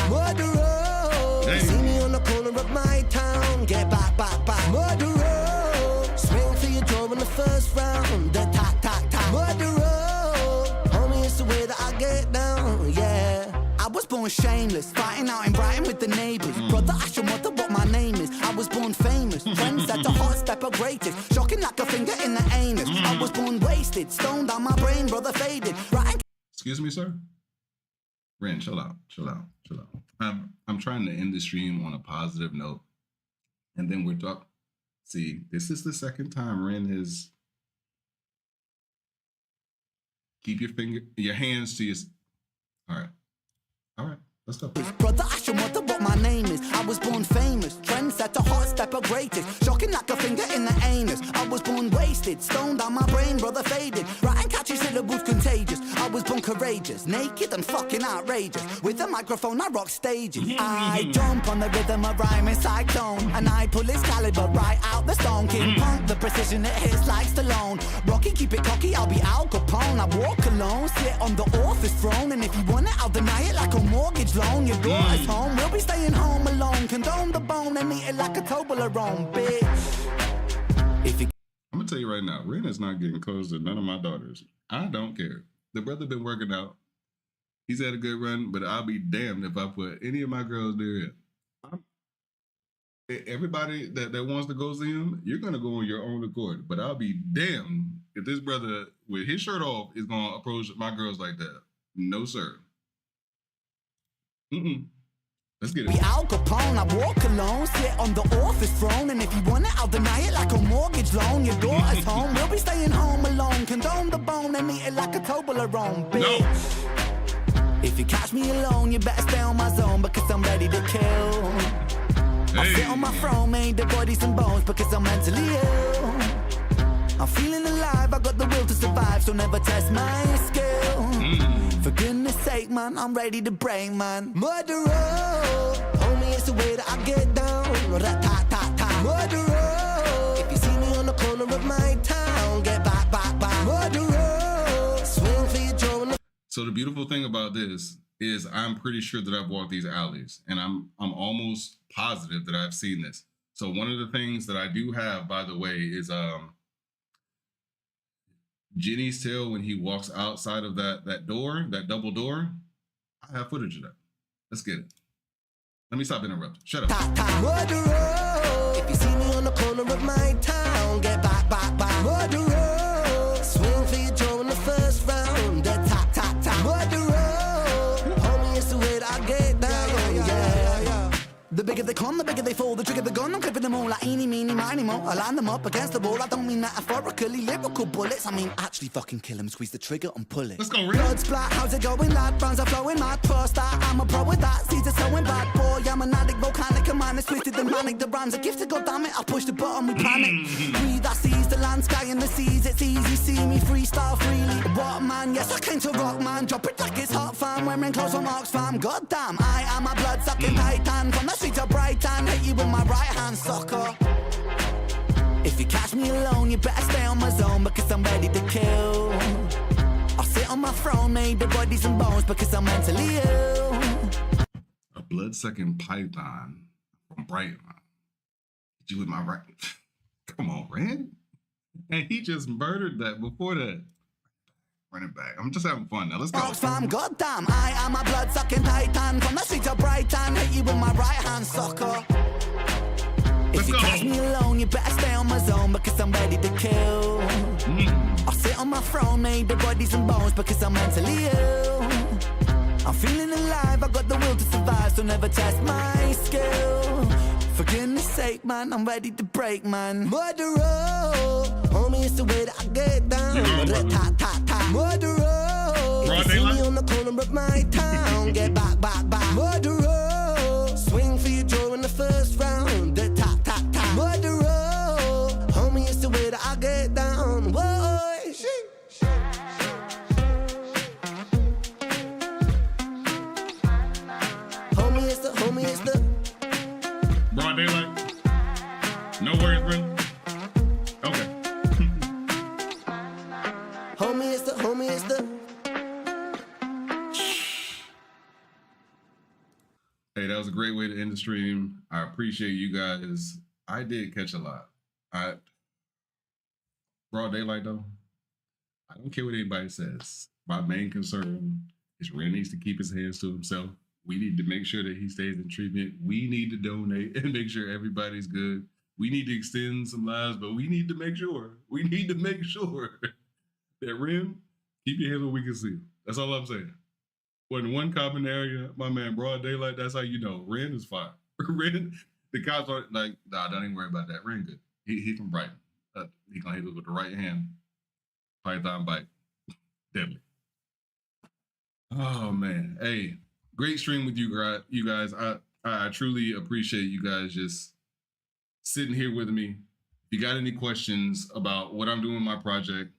Murderer, see me on the corner of my town. Get back, back, back. Murderer, swing for your jaw in the first round. The tat, tat, tat. Murderer, homie, it's the way that I get down, yeah. I was born shameless, fighting out in Brighton with the neighbours. Brother, ask your mother what my name is. I was born famous, friends at the hot step of greatest. Shocking like a finger in the anus. I was born wasted, stoned on my brain, brother faded. Right. Excuse me, sir? Ren, chill out. I'm trying to end the stream on a positive note. And then we're talking. See, this is the second time Ren has. Keep your hands to your. All right, let's go. Brother, ask your mother what my name is. I was born famous, trendsetter, hot stepper, greatest. Shocking like a finger in the anus. I was born wasted, stoned on my brain, brother faded. Writing catchy syllables contagious. I was born courageous, naked and fucking outrageous. With a microphone, I rock stages. I jump on the rhythm of rhyming cyclone, and I pull his caliber right out the stone. King Punk, the precision it hits like Stallone. Rocky, keep it cocky, I'll be Al Capone. I walk alone, sit on the author's throne, and if you want it, I'll deny it like a mortgage loan. Your daughter's home, we'll be staying home alone. Condone the bone and eat it like a Toblerone, bitch. If you I'm gonna tell you right now, Ren is not getting close to none of my daughters. I don't care. The brother been working out. He's had a good run, but I'll be damned if I put any of my girls there. Everybody that wants to go see him, you're gonna go on your own accord. But I'll be damned if this brother with his shirt off is gonna approach my girls like that. No, sir. Let's get it. Be Al Capone, I walk alone, sit on the author's throne, and if you want it, I'll deny it like a mortgage loan. Your daughter's home, we'll be staying home alone. Condone the bone and eat it like a Toblerone, bitch. No. If you catch me alone, you better stay on my zone because I'm ready to kill. I sit on my throne, made of bodies and bones because I'm mentally ill. I'm feeling alive, I got the will to survive, so never test my skill. For goodness sake, man, I'm ready to break, man. Murderer, homie, it's the way that I get down. Rat-tat-tat-tat. Murderer, if you see me on the corner of my town, get back, back, back. Murderer, swing for your jaw. So the beautiful thing about this is I'm pretty sure that I've walked these alleys, and I'm almost positive that I've seen this. So one of the things that I do have, by the way, is Jenny's tail when he walks outside of that door, that double door. I have footage of that. Let's get it. Let me stop interrupting. Shut up. Murderer, if you see me on the corner of my town, get back, back, back. Murderer, swing for your jaw in the first round. Tap, tap, tap. Murderer, homie, it's the way that I get down. Yeah. The bigger they come, the bigger they fall. The trigger the gun, I'm clipping them all like eeny, meeny, miny, mo. I line them up against the wall. I don't mean metaphorically, lyrical bullets. I mean actually fucking kill them, squeeze the trigger and pull it. Let's go, Blood splat, how's it going, lad? Brands are flowing, mad trust that I'm a pro with that. Caesar sewing bad boy, I'm an addict, volcanic, a man is twisted and manic. The rhymes are gifted, goddammit. I push the button, we panic. Breathe, I seize sun, sky and the seas, it's easy, see me freestyle freely. What man, yes I came to rock man, drop it like it's hot fam, wearing clothes from Oxfam. Goddamn, I am a blood sucking titan, from the streets of Brighton, hit you with my right hand sucker. If you catch me alone, you better stay on my zone, because I'm ready to kill. I'll sit on my throne, made of bodies and bones, because I'm mentally ill. A blood-sucking python from Brighton. Hit you with my right. Come on, Rand. And he just murdered that before that. Run it back. I'm just having fun now. Let's go. Oxfam, goddamn, I am a blood-sucking titan, from the streets of Brighton, hit you with my right hand sucker. If you catch me alone, you better stay on my zone, because I'm ready to kill. I'll sit on my throne, made of bodies and bones, because I'm mentally ill. I'm feeling alive, I got the will to survive, so never test my skill. For goodness sake, man, I'm ready to break, man. Murderer, homie, it's the way that I get down. Murderer, if you see me on the corner of my town, get back, back, back. Murderer, swing for your jaw in the first round. Murderer, homie, it's the way that I get down. Whoa, homie, it's the Broad daylight. No worries, bro. Okay. homie, it's the. Hey, that was a great way to end the stream. I appreciate you guys. I did catch a lot. Broad daylight though. I don't care what anybody says. My main concern is Ren needs to keep his hands to himself. We need to make sure that he stays in treatment. We need to donate and make sure everybody's good. We need to extend some lives, but we need to make sure. We need to make sure that Ren, keep your hands where we can see. That's all I'm saying. When one common area, my man, broad daylight, that's how you know. Ren is fine. Ren, the cops are like, nah, don't even worry about that. Ren good. He from Brighton. He gonna hit us with the right hand. Python bite. Deadly. Oh man. Hey, great stream with you guys. I truly appreciate you guys just sitting here with me. If you got any questions about what I'm doing in my project,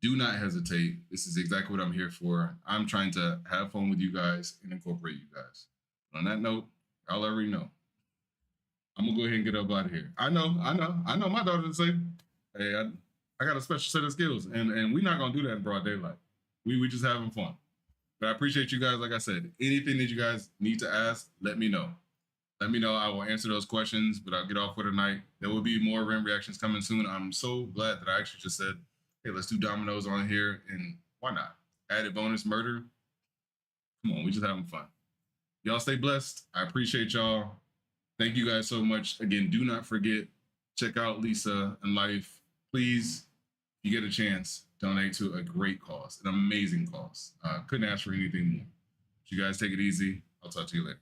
do not hesitate. This is exactly what I'm here for. I'm trying to have fun with you guys and incorporate you guys. On that note, y'all already know. I'm gonna go ahead and get up out of here. I know my daughter would say, hey, I got a special set of skills, and we're not gonna do that in broad daylight. We just having fun. But I appreciate you guys. Like I said, anything that you guys need to ask, let me know. Let me know. I will answer those questions, but I'll get off for tonight. There will be more Ren reactions coming soon. I'm so glad that I actually just said, hey, let's do dominoes on here, and why not? Added bonus murder. Come on, we just having fun. Y'all stay blessed. I appreciate y'all. Thank you guys so much. Again, do not forget, check out Lisa and Life. Please, if you get a chance, donate to a great cause, an amazing cause. Couldn't ask for anything more. You guys take it easy. I'll talk to you later.